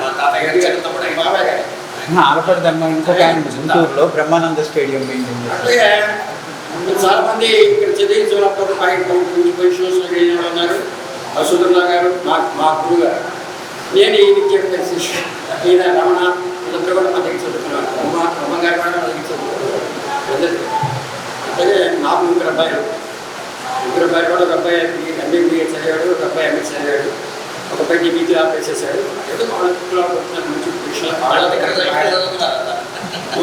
బాబాయ్ గారు ఆలపాటి ధర్మ ఇంకొక ఆయన గుంటూరులో బ్రహ్మానంద స్టేడియం అంటే చాలా మంది ఇక్కడ చదివించినప్పుడు పొజిషన్స్ ఉన్నారు. వసుధుల్లా గారు మా గురువు గారు. నేను ఈయన చెప్పాను శిష్యుడు. ఈయన రమణ వీళ్ళందరూ కూడా మా దగ్గర చదువుకున్నారు. రమణ గారు కూడా మా దగ్గర చదువుకున్నారు. అలాగే నాకు 3 అబ్బాయిలు. 3 అబ్బాయిలు కూడా ఒక అబ్బాయి ఎంబీబీఏ చదివాడు, ఒక అబ్బాయి ఎంఎస్ చదివాడు, ఒక అబ్బాయి డిగ్రీ ఆపరేట్ చేశాడు. ఏదో మా మంచి విషయాలు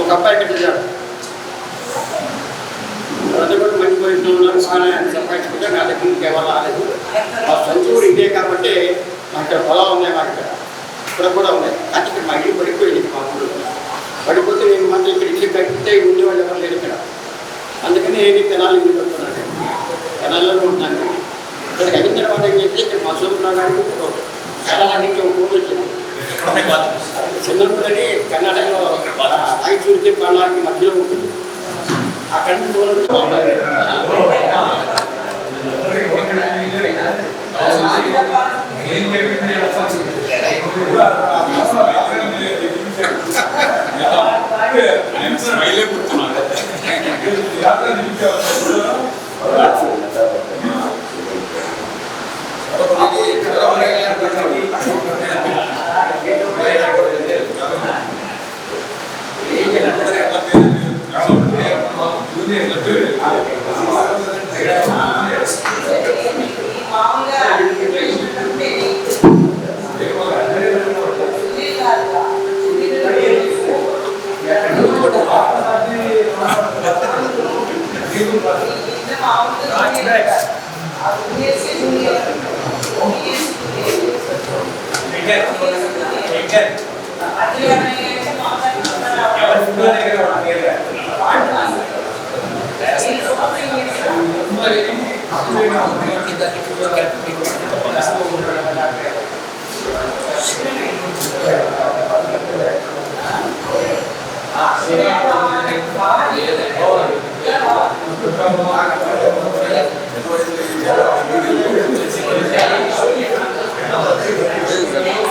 ఒక అబ్బాయి ఇక్కడ చదివాడు. వాళ్ళందరూ కూడా మంచి పొజిషన్లో ఉన్నారు. బాగా సంపాదించుకుంటే నా దగ్గర ఇంకెవరు రాలేదు. ఆ సంచూరు ఇదే కాబట్టి ఇక్కడ పొలాలు ఉన్నాయి మాకు ఇక్కడ కూడా ఉన్నాయి. అంటే ఇక్కడ మా ఇల్లు పడిపోయింది, మా ఊళ్ళో పడిపోతే నేను మాత్రం ఇక్కడ ఇల్లు కట్టితే ఉండేవాళ్ళు ఎవరు లేరు ఇక్కడ. అందుకని నేను తెనాలి ఇల్లు కట్టుకున్నాను, తెనాలిలోనే ఉంటున్నాను. ఇక్కడికి అయిన తర్వాత ఏం చేస్తే ఇక్కడ మా సోదరుడు తెనాలికి ఒక ఊరు వచ్చింది చిన్నప్పుడని కర్ణాటకలో రాయచూరికి ప్రాణానికి మధ్యలో ఉంటుంది. అక్కడి నుంచి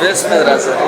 ఫేస్ మీద రాశారు.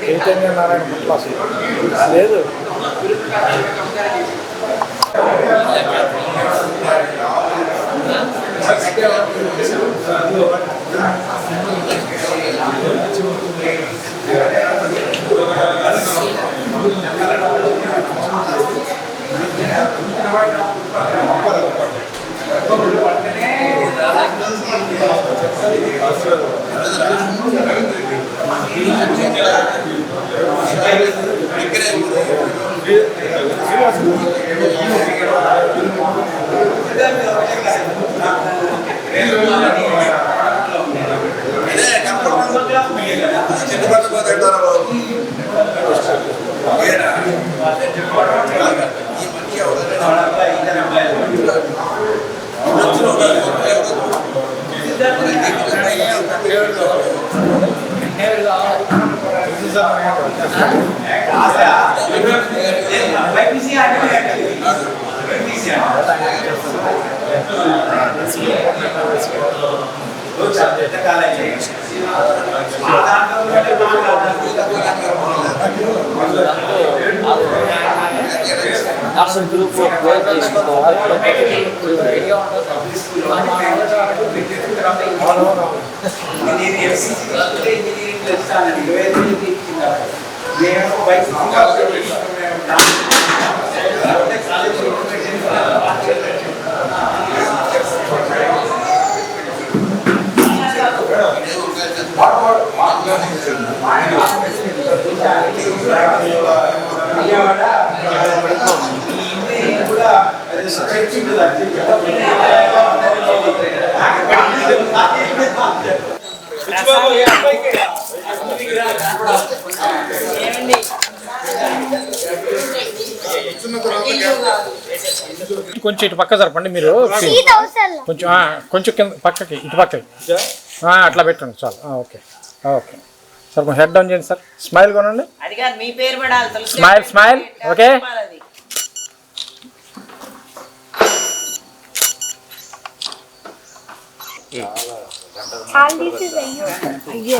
చైతన్య నారాయణ క్లాస్ లేదు. కొంచెం ఇటు పక్క జరపండి మీరు, కొంచెం కొంచెం కింద పక్కకి, ఇటు పక్కకి అట్లా పెట్టండి చాలు. Okay okay sir, head down చేయండి సార్. స్మైల్ కొనండి, smile smile. Okay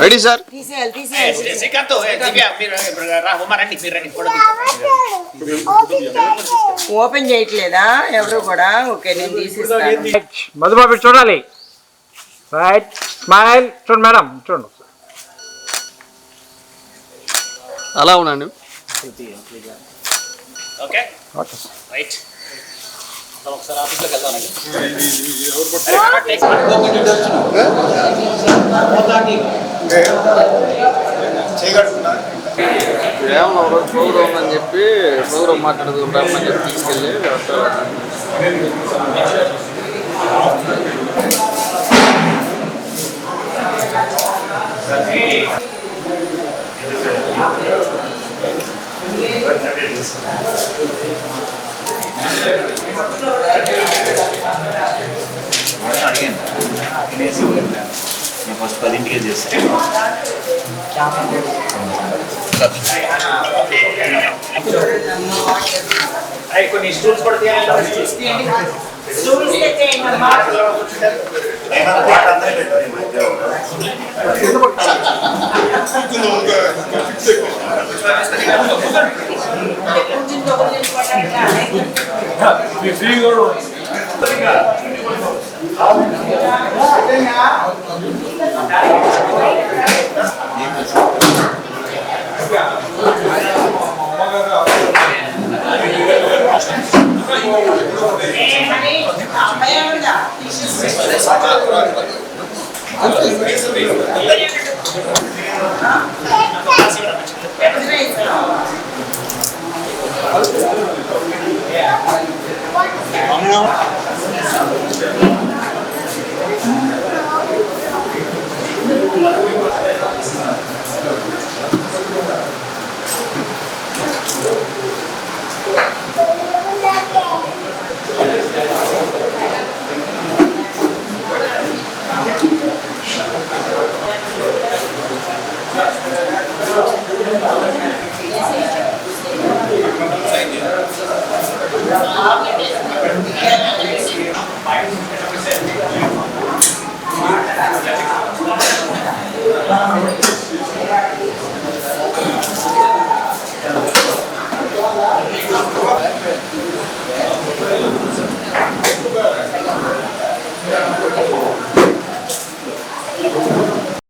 ready sir. Open చేయట్లేదా ఎవరు కూడా? ఓకే నేను తీసేస్తాను. మధుబాబు చూడాలి. Right smile. చూడండి మేడం, చూడండి అలా ఉన్నాను. Okay right. ఒకసారి ఆఫీస్లోకి వెళ్తానండి. ఏమన్నా ఒకరోజు ప్రోగ్రామ్ ఉందని చెప్పి ప్రోగ్రామ్ మాట్లాడుకుంటామని చెప్పి తీసుకెళ్ళి నేను ఫస్ట్ 10ంటికే చేస్తాను. కొన్ని స్టూల్స్ కూడా Thank you.